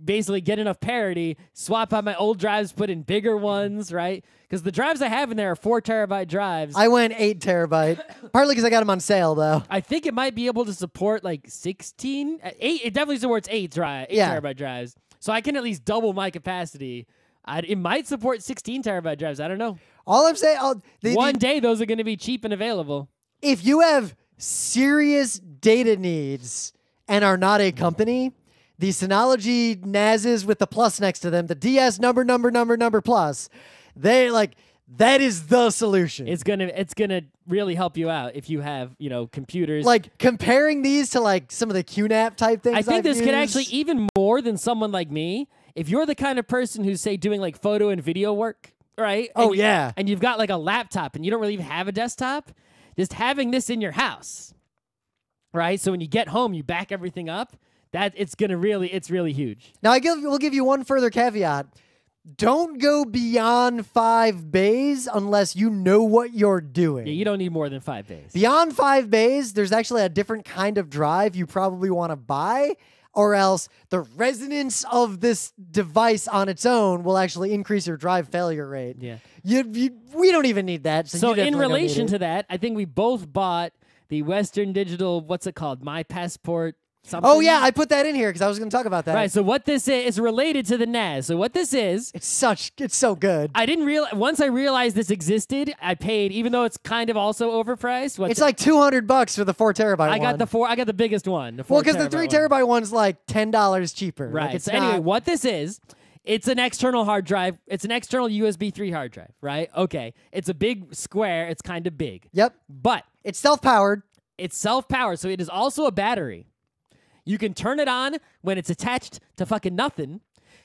Speaker 2: basically get enough parity, swap out my old drives, put in bigger ones, right? Because the drives I have in there are 4 terabyte drives.
Speaker 1: I went 8 terabyte. Partly because I got them on sale, though.
Speaker 2: I think it might be able to support like 16. 8. It definitely supports 8 terabyte drives. So I can at least double my capacity. It might support 16 terabyte drives. I don't know.
Speaker 1: All I'm saying,
Speaker 2: one day those are going to be cheap and available.
Speaker 1: If you have serious data needs and are not a company, the Synology NASs with the plus next to them, the DS number plus, that is the solution.
Speaker 2: It's gonna really help you out if you have, computers.
Speaker 1: Like, comparing these to like some of the QNAP type things.
Speaker 2: I think this
Speaker 1: used.
Speaker 2: can actually, even more than someone like me, if you're the kind of person who's, say, doing like photo and video work, right? And you've got like a laptop and you don't really even have a desktop, just having this in your house, right? So when you get home, you back everything up. It's really huge.
Speaker 1: Now we'll give you one further caveat. Don't go beyond 5 bays unless you know what you're doing.
Speaker 2: Yeah, you don't need more than 5 bays.
Speaker 1: Beyond 5 bays, there's actually a different kind of drive you probably want to buy, or else the resonance of this device on its own will actually increase your drive failure rate.
Speaker 2: Yeah.
Speaker 1: We don't even need that.
Speaker 2: So in relation to that, I think we both bought the Western Digital, what's it called? My Passport something.
Speaker 1: Oh yeah, I put that in here because I was going to talk about that.
Speaker 2: Right. So what this is related to the NAS. So what this is,
Speaker 1: It's so good.
Speaker 2: I didn't realize once I realized this existed, I paid, even though it's kind of also overpriced.
Speaker 1: It's like $200 for the 4 terabyte one.
Speaker 2: I got the biggest one. The 4
Speaker 1: Well, because the 3
Speaker 2: terabyte one.
Speaker 1: terabyte one's like $10 cheaper.
Speaker 2: Right.
Speaker 1: Like, it's
Speaker 2: so
Speaker 1: not,
Speaker 2: anyway, what this is, it's an external hard drive. It's an external USB 3 hard drive, right? Okay. It's a big square. It's kind of big.
Speaker 1: Yep.
Speaker 2: But
Speaker 1: It's self-powered.
Speaker 2: it's self-powered, so it is also a battery. You can turn it on when it's attached to fucking nothing,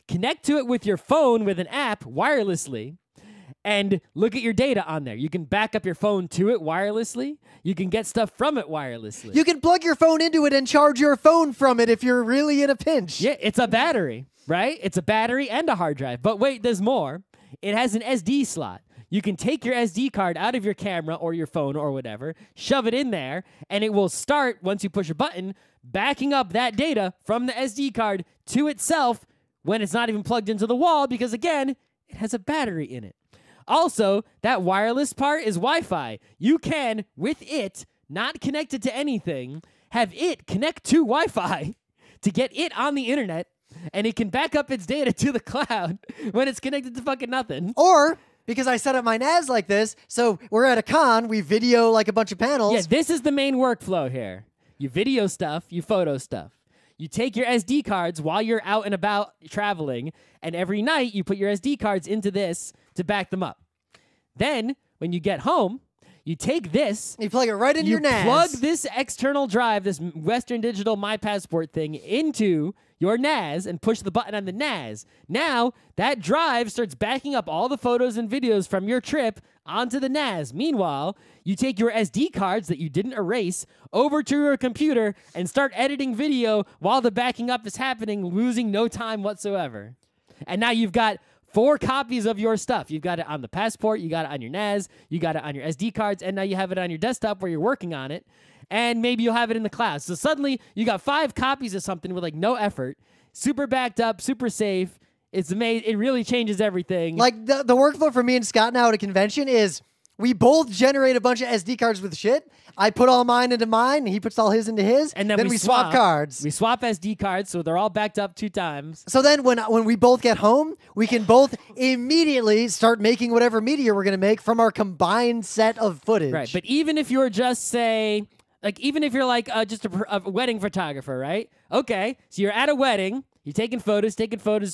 Speaker 2: connect to it with your phone with an app wirelessly, and look at your data on there. You can back up your phone to it wirelessly. You can get stuff from it wirelessly.
Speaker 1: You can plug your phone into it and charge your phone from it if you're really in a pinch.
Speaker 2: Yeah, it's a battery, right? It's a battery and a hard drive. But wait, there's more. It has an SD slot. You can take your SD card out of your camera or your phone or whatever, shove it in there, and it will start, once you push a button, backing up that data from the SD card to itself when it's not even plugged into the wall because, again, it has a battery in it. Also, that wireless part is Wi-Fi. You can, with it, not connected to anything, have it connect to Wi-Fi to get it on the internet, and it can back up its data to the cloud when it's connected to fucking nothing.
Speaker 1: Or, because I set up my NAS like this, so we're at a con, we video like a bunch of panels.
Speaker 2: Yeah, this is the main workflow here. You video stuff, you photo stuff. You take your SD cards while you're out and about traveling, and every night you put your SD cards into this to back them up. Then, when you get home, you take this.
Speaker 1: You plug it right into your NAS.
Speaker 2: Plug this external drive, this Western Digital My Passport thing, into your NAS and push the button on the NAS. Now, that drive starts backing up all the photos and videos from your trip onto the NAS. Meanwhile, you take your SD cards that you didn't erase over to your computer and start editing video while the backing up is happening, losing no time whatsoever. And now you've got 4 copies of your stuff. You've got it on the passport, you got it on your NAS, you got it on your SD cards, and now you have it on your desktop where you're working on it, and maybe you'll have it in the cloud. So suddenly, you got 5 copies of something with like no effort, super backed up, super safe. It's amazing. It really changes everything.
Speaker 1: Like, the workflow for me and Scott now at a convention is we both generate a bunch of SD cards with shit. I put all mine into mine, and he puts all his into his.
Speaker 2: And then
Speaker 1: we swap cards.
Speaker 2: We swap SD cards, so they're all backed up 2 times.
Speaker 1: So then when we both get home, we can both immediately start making whatever media we're going to make from our combined set of footage.
Speaker 2: Right, but even if you're just, say, like, even if you're like just a wedding photographer, right? Okay, so you're at a wedding, you're taking photos,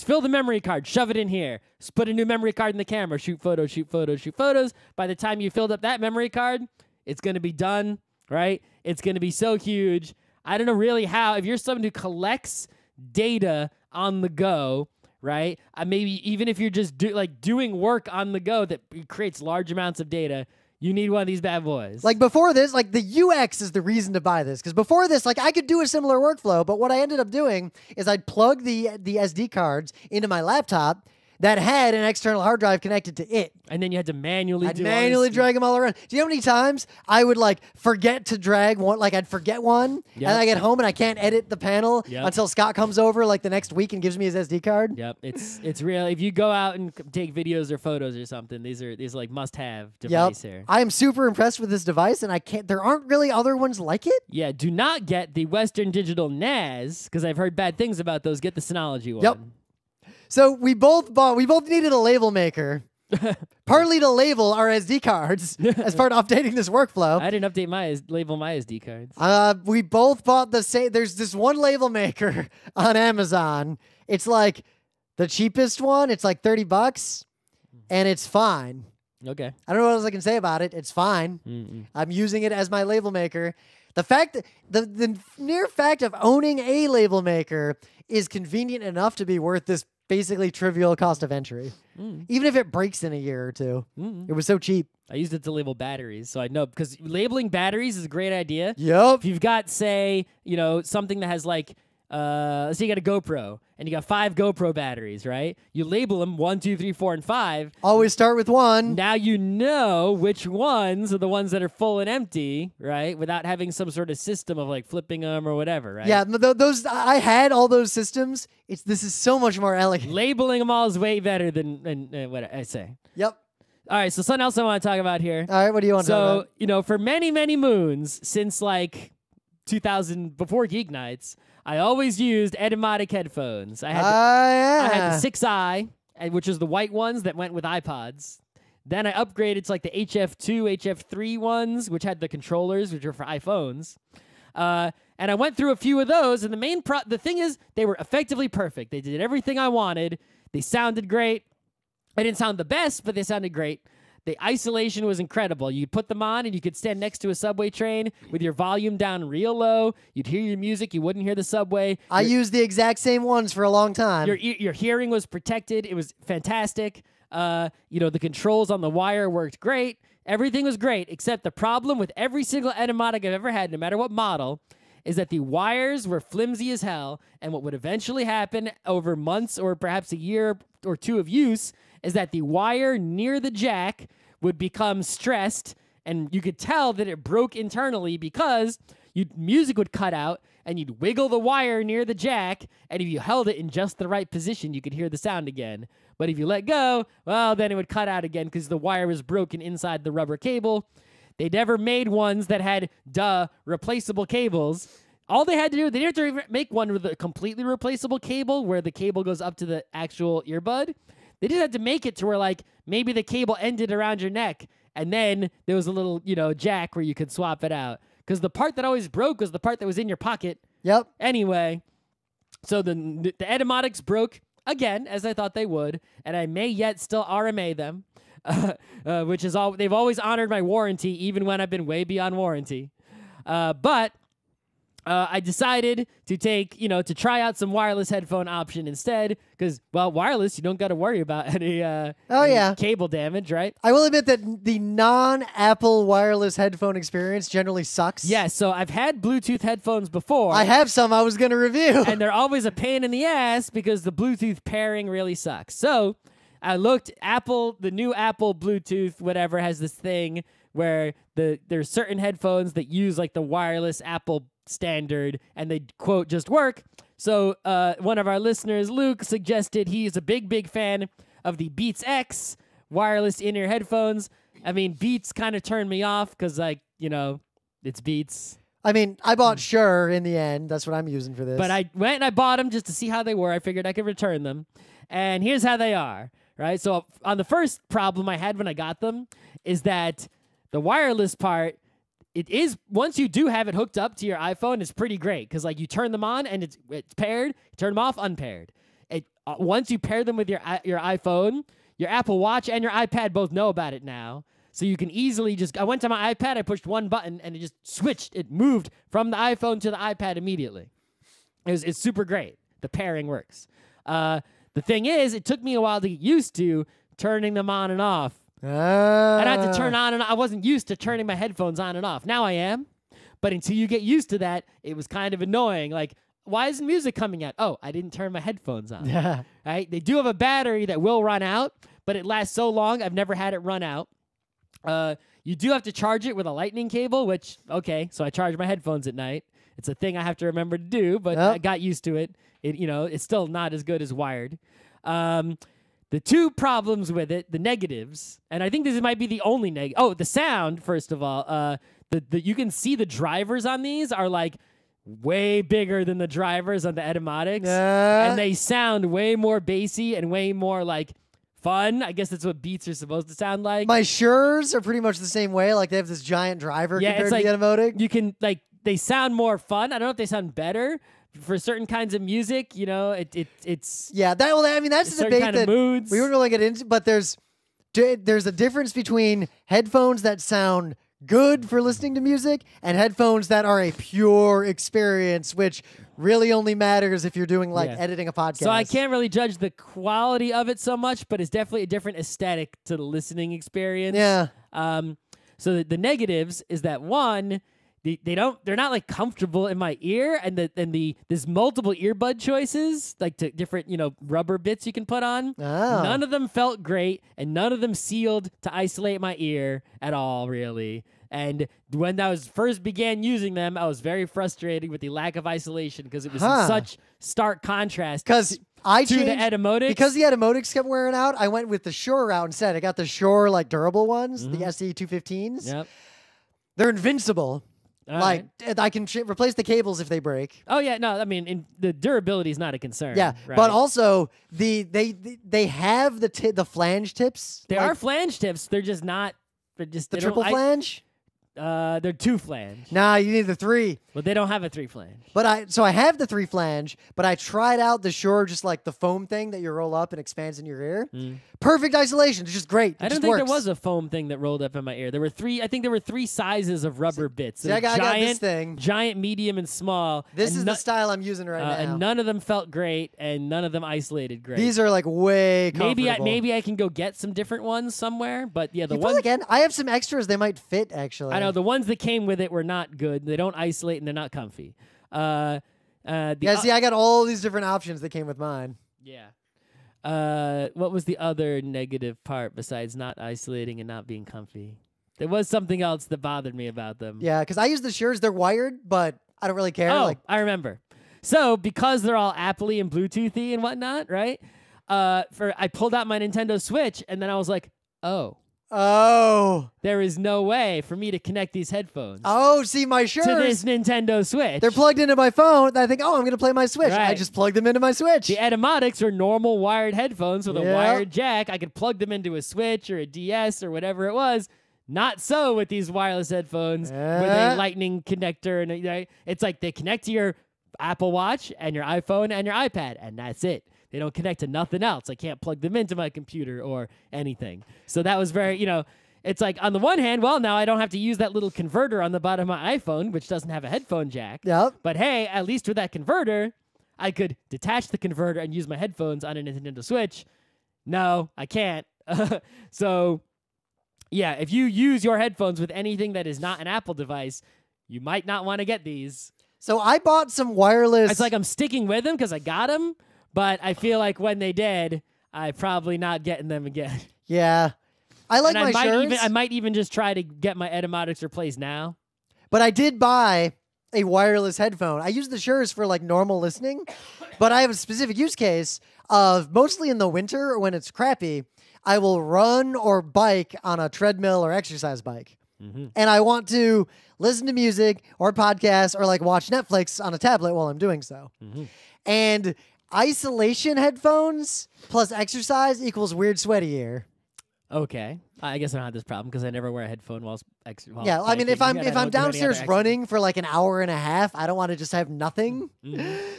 Speaker 2: fill the memory card, shove it in here, just put a new memory card in the camera, shoot photos. By the time you filled up that memory card, it's going to be done, right? It's going to be so huge. I don't know really how, if you're someone who collects data on the go, right? Maybe even if you're just doing work on the go that creates large amounts of data, you need one of these bad boys.
Speaker 1: Like before this, like the UX is the reason to buy this. Because before this, like I could do a similar workflow, but what I ended up doing is I'd plug the SD cards into my laptop that had an external hard drive connected to it.
Speaker 2: And then you had to manually
Speaker 1: drag them all around. Do you know how many times I would like forget to drag one? Like I'd forget one, and I get home and I can't edit the panel until Scott comes over like the next week and gives me his SD card.
Speaker 2: Yep, it's real. If you go out and take videos or photos or something, these are like must-have device here.
Speaker 1: I am super impressed with this device, and there aren't really other ones like it.
Speaker 2: Yeah, do not get the Western Digital NAS because I've heard bad things about those. Get the Synology one.
Speaker 1: Yep. So we both needed a label maker, partly to label our SD cards as part of updating this workflow.
Speaker 2: I didn't update label my SD cards.
Speaker 1: We both bought the same. There's this one label maker on Amazon. It's like the cheapest one. It's like $30, and it's fine.
Speaker 2: Okay.
Speaker 1: I don't know what else I can say about it. It's fine. I'm using it as my label maker. The mere fact of owning a label maker is convenient enough to be worth this basically trivial cost of entry. Even if it breaks in a year or two. It was so cheap.
Speaker 2: I used it to label batteries, so I know, because labeling batteries is a great idea.
Speaker 1: Yep.
Speaker 2: If you've got, say, something that has like, let's say you got a GoPro, and you got 5 GoPro batteries, right? You label them 1, 2, 3, 4, and 5.
Speaker 1: Always start with one.
Speaker 2: Now you know which ones are the ones that are full and empty, right? Without having some sort of system of like flipping them or whatever, right?
Speaker 1: Yeah, those I had all those systems. This is so much more elegant.
Speaker 2: Labeling them all is way better than what I say.
Speaker 1: Yep.
Speaker 2: All right, so something else I want to talk about here.
Speaker 1: All right, what do you want to talk about?
Speaker 2: So, for many, many moons since like 2000, before GeekNights, I always used Etymotic headphones. I had the 6i, which was the white ones that went with iPods. Then I upgraded to like the HF2, HF3 ones, which had the controllers, which were for iPhones. And I went through a few of those, and the thing is, they were effectively perfect. They did everything I wanted. They sounded great. I didn't sound the best, but they sounded great. The isolation was incredible. You'd put them on, and you could stand next to a subway train with your volume down real low. You'd hear your music. You wouldn't hear the subway.
Speaker 1: I used the exact same ones for a long time.
Speaker 2: Your hearing was protected. It was fantastic. The controls on the wire worked great. Everything was great, except the problem with every single Etymotic I've ever had, no matter what model, is that the wires were flimsy as hell, and what would eventually happen over months or perhaps a year or two of use is that the wire near the jack would become stressed, and you could tell that it broke internally because music would cut out, and you'd wiggle the wire near the jack, and if you held it in just the right position, you could hear the sound again. But if you let go, well, then it would cut out again because the wire was broken inside the rubber cable. They never made ones that had, replaceable cables. All they had to do, they didn't have to make one with a completely replaceable cable where the cable goes up to the actual earbud. They just had to make it to where, like, maybe the cable ended around your neck, and then there was a little, jack where you could swap it out. Because the part that always broke was the part that was in your pocket.
Speaker 1: Yep.
Speaker 2: Anyway, so the Etymotics broke again, as I thought they would, and I may yet still RMA them, which is all. They've always honored my warranty, even when I've been way beyond warranty. But I decided to to try out some wireless headphone option instead, because, well, wireless, you don't got to worry about any cable damage, right?
Speaker 1: I will admit that the non-Apple wireless headphone experience generally sucks.
Speaker 2: Yeah, so I've had Bluetooth headphones before.
Speaker 1: I have some I was going to review.
Speaker 2: And they're always a pain in the ass because the Bluetooth pairing really sucks. So I looked, the new Apple Bluetooth, whatever, has this thing where there's certain headphones that use like the wireless Apple standard, and they, quote, just work. So one of our listeners, Luke, suggested he's a big fan of the Beats X wireless in-ear headphones. I mean, Beats kind of turned me off because, it's Beats.
Speaker 1: I mean, I bought Shure in the end. That's what I'm using for this.
Speaker 2: But I went and I bought them just to see how they were. I figured I could return them. And here's how they are, right? So on the first problem I had when I got them is that the wireless part, it is, once you do have it hooked up to your iPhone, it's pretty great because, like, you turn them on and it's paired, you turn them off unpaired. Once you pair them with your iPhone, your Apple Watch and your iPad both know about it now. So you can easily I went to my iPad, I pushed one button, and it just switched. It moved from the iPhone to the iPad immediately. It's super great. The pairing works. The thing is, it took me a while to get used to turning them on and off. I had to turn on and I wasn't used to turning my headphones on and off. Now I am. But until you get used to that, it was kind of annoying. Like, why isn't music coming out? Oh, I didn't turn my headphones on.
Speaker 1: Yeah.
Speaker 2: Right? They do have a battery that will run out, but it lasts so long, I've never had it run out. You do have to charge it with a lightning cable, which, okay, so I charge my headphones at night. It's a thing I have to remember to do, but I got used to it. It's still not as good as wired. The two problems with it, the negatives, and I think this might be the only negative. Oh, the sound, first of all. You can see the drivers on these are like way bigger than the drivers on the Etymotics. And they sound way more bassy and way more like fun. I guess that's what Beats are supposed to sound like. My
Speaker 1: Shures are pretty much the same way. Like, they have this giant driver compared to the Etymotic.
Speaker 2: You can, they sound more fun. I don't know if they sound better. For certain kinds of music, it's
Speaker 1: that's the debate
Speaker 2: kind
Speaker 1: that
Speaker 2: of moods.
Speaker 1: we wouldn't really get into. But there's a difference between headphones that sound good for listening to music and headphones that are a pure experience, which really only matters if you're doing editing a podcast.
Speaker 2: So I can't really judge the quality of it so much, but it's definitely a different aesthetic to the listening experience.
Speaker 1: Yeah.
Speaker 2: So the negatives is that one. They're not like comfortable in my ear, and there's multiple earbud choices, like to different rubber bits you can put on.
Speaker 1: Oh.
Speaker 2: None of them felt great, and none of them sealed to isolate my ear at all, really. And when I first began using them, I was very frustrated with the lack of isolation because it was in such stark contrast to the Etymotics.
Speaker 1: Because the Etymotics kept wearing out, I went with the Shure route instead. I got the Shure durable ones, the SE215s.
Speaker 2: Yep.
Speaker 1: They're invincible. like I can replace the cables if they break.
Speaker 2: Oh yeah, no, I mean the durability is not a concern.
Speaker 1: Yeah,
Speaker 2: right?
Speaker 1: but also they have the flange tips.
Speaker 2: They are flange tips. They're just not. They're just
Speaker 1: the triple flange.
Speaker 2: They're 2 flange.
Speaker 1: Nah, you need the 3.
Speaker 2: Well, they don't have a 3 flange.
Speaker 1: But I have the 3 flange, but I tried out the Shure, just like the foam thing that you roll up and expands in your ear. Perfect isolation. It's just great.
Speaker 2: I don't think there was a foam thing that rolled up in my ear. There were 3. I think there were 3 sizes of rubber bits.
Speaker 1: See, I got this thing.
Speaker 2: Giant, medium, and small.
Speaker 1: This is the style I'm using right now.
Speaker 2: And none of them felt great, and none of them isolated great.
Speaker 1: These are like way comfortable.
Speaker 2: Maybe I can go get some different ones somewhere. But yeah, the
Speaker 1: you
Speaker 2: ones
Speaker 1: probably can. I have some extras. They might fit actually.
Speaker 2: I know the ones that came with it were not good. They don't isolate and they're not comfy. See,
Speaker 1: I got all these different options that came with mine.
Speaker 2: Yeah. What was the other negative part besides not isolating and not being comfy? There was something else that bothered me about them.
Speaker 1: Yeah, because I use the Shures. They're wired, but I don't really care.
Speaker 2: Oh, I remember. So because they're all Apple-y and Bluetoothy and whatnot, right? I pulled out my Nintendo Switch and then I was like, Oh, there is no way for me to connect these headphones.
Speaker 1: Oh, see, my Shures
Speaker 2: to this Nintendo Switch.
Speaker 1: They're plugged into my phone. I think, I'm going to play my Switch.
Speaker 2: Right.
Speaker 1: I just plug them into my Switch.
Speaker 2: The Etymotics are normal wired headphones with a wired jack. I could plug them into a Switch or a DS or whatever it was. Not so with these wireless headphones with a lightning connector. And it's like they connect to your Apple Watch and your iPhone and your iPad, and that's it. They don't connect to nothing else. I can't plug them into my computer or anything. So that was very, it's like on the one hand, well, now I don't have to use that little converter on the bottom of my iPhone, which doesn't have a headphone jack.
Speaker 1: Yep.
Speaker 2: But hey, at least with that converter, I could detach the converter and use my headphones on a Nintendo Switch. No, I can't. So, yeah, if you use your headphones with anything that is not an Apple device, you might not want to get these.
Speaker 1: So I bought some wireless.
Speaker 2: It's like I'm sticking with them because I got them. But I feel like when they did, I'm probably not getting them again.
Speaker 1: Yeah. I like my Shures.
Speaker 2: I might even just try to get my Etymotics replaced now.
Speaker 1: But I did buy a wireless headphone. I use the Shures for like normal listening, but I have a specific use case of mostly in the winter or when it's crappy, I will run or bike on a treadmill or exercise bike. And I want to listen to music or podcasts or like watch Netflix on a tablet while I'm doing so. And isolation headphones plus exercise equals weird sweaty ear.
Speaker 2: Okay, I guess I don't have this problem because I never wear a headphone while
Speaker 1: yeah, I mean, if I'm downstairs running for like an hour and a half, I don't want to just have nothing.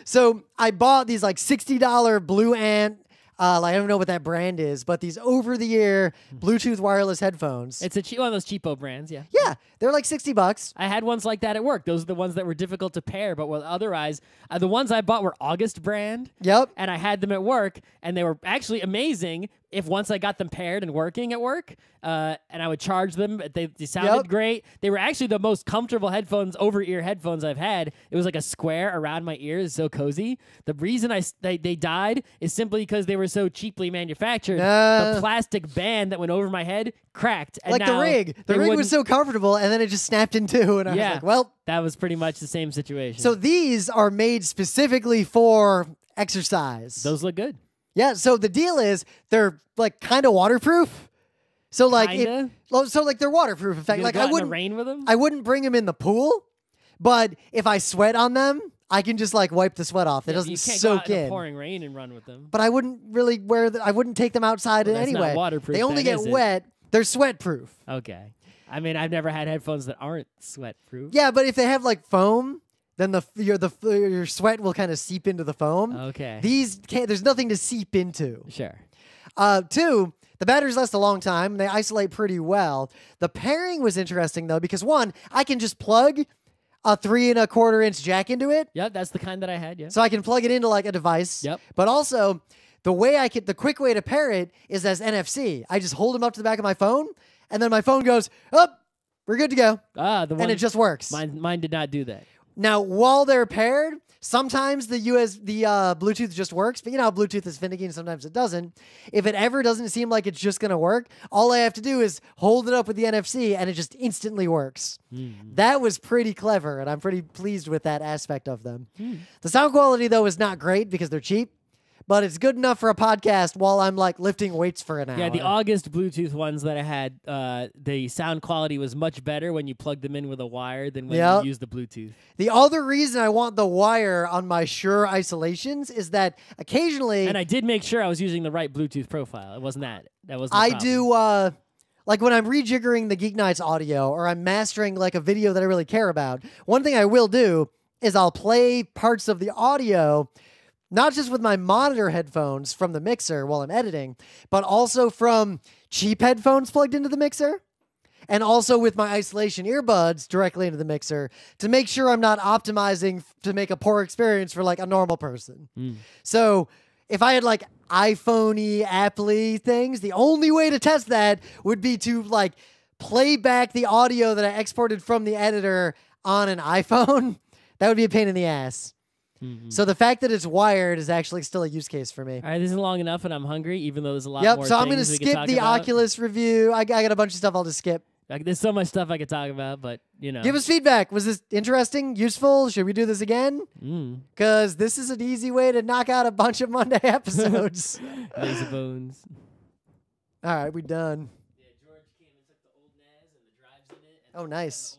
Speaker 1: So I bought these like $60 Blue Ant. I don't know what that brand is, but these over-the-ear Bluetooth wireless headphones.
Speaker 2: It's one of those cheapo brands, yeah.
Speaker 1: Yeah, they're like $60.
Speaker 2: I had ones like that at work. Those are the ones that were difficult to pair, but otherwise, the ones I bought were August brand.
Speaker 1: Yep.
Speaker 2: And I had them at work, and they were actually amazing once I got them paired and working at work, and I would charge them. They sounded great. They were actually the most comfortable headphones, over-ear headphones I've had. It was like a square around my ears, so cozy. The reason they died is simply because they were so cheaply manufactured. The plastic band that went over my head cracked. And
Speaker 1: like the rig. The rig was so comfortable, and then it just snapped in two, and I was like, well.
Speaker 2: That was pretty much the same situation.
Speaker 1: So these are made specifically for exercise.
Speaker 2: Those look good.
Speaker 1: Yeah, so the deal is they're like kind of waterproof. So like they're waterproof. In fact, like I wouldn't
Speaker 2: rain with them.
Speaker 1: I wouldn't bring them in the pool, but if I sweat on them, I can just like wipe the sweat off. It doesn't soak
Speaker 2: in pouring rain and run with them.
Speaker 1: But I wouldn't really I wouldn't take them outside anyway.
Speaker 2: Not waterproof.
Speaker 1: They only get wet. They're sweat proof.
Speaker 2: Okay. I mean, I've never had headphones that aren't sweat proof.
Speaker 1: Yeah, but if they have like foam, then your sweat will kind of seep into the foam.
Speaker 2: Okay.
Speaker 1: These can't. There's nothing to seep into.
Speaker 2: Sure.
Speaker 1: 2, the batteries last a long time. They isolate pretty well. The pairing was interesting though because 1, I can just plug a 3 1/4-inch jack into it.
Speaker 2: Yep, that's the kind that I had. Yeah.
Speaker 1: So I can plug it into like a device.
Speaker 2: Yep.
Speaker 1: But also, the quick way to pair it is as NFC. I just hold them up to the back of my phone, and then my phone goes up. We're good to go. And it just works.
Speaker 2: Mine did not do that.
Speaker 1: Now, while they're paired, sometimes the Bluetooth just works, but you know how Bluetooth is finicky and sometimes it doesn't. If it ever doesn't seem like it's just going to work, all I have to do is hold it up with the NFC and it just instantly works. That was pretty clever, and I'm pretty pleased with that aspect of them. The sound quality, though, is not great because they're cheap, but it's good enough for a podcast while I'm like lifting weights for an hour.
Speaker 2: Yeah, the August Bluetooth ones that I had, the sound quality was much better when you plugged them in with a wire than when you used the Bluetooth.
Speaker 1: The other reason I want the wire on my Shure isolations is that occasionally,
Speaker 2: and I did make sure I was using the right Bluetooth profile. It wasn't that. That was.
Speaker 1: I do like when I'm rejiggering the GeekNights audio or I'm mastering like a video that I really care about. One thing I will do is I'll play parts of the audio. Not just with my monitor headphones from the mixer while I'm editing, but also from cheap headphones plugged into the mixer, and also with my isolation earbuds directly into the mixer to make sure I'm not optimizing to make a poor experience for like a normal person. So if I had like iPhone-y, Apple-y things, the only way to test that would be to like play back the audio that I exported from the editor on an iPhone. That would be a pain in the ass. So the fact that it's wired is actually still a use case for me.
Speaker 2: All right, this is long enough, and I'm hungry, even though there's a lot more.
Speaker 1: So I'm going to
Speaker 2: things
Speaker 1: skip the
Speaker 2: about.
Speaker 1: Oculus review. I got a bunch of stuff I'll just skip.
Speaker 2: Like, there's so much stuff I could talk about, but you know.
Speaker 1: Give us feedback. Was this interesting? Useful? Should we do this again? Because this is an easy way to knock out a bunch of Monday episodes.
Speaker 2: Lazy bones.
Speaker 1: All right, we done.
Speaker 2: Yeah, George came and took the old NAS and the drives in it.
Speaker 1: Oh, nice.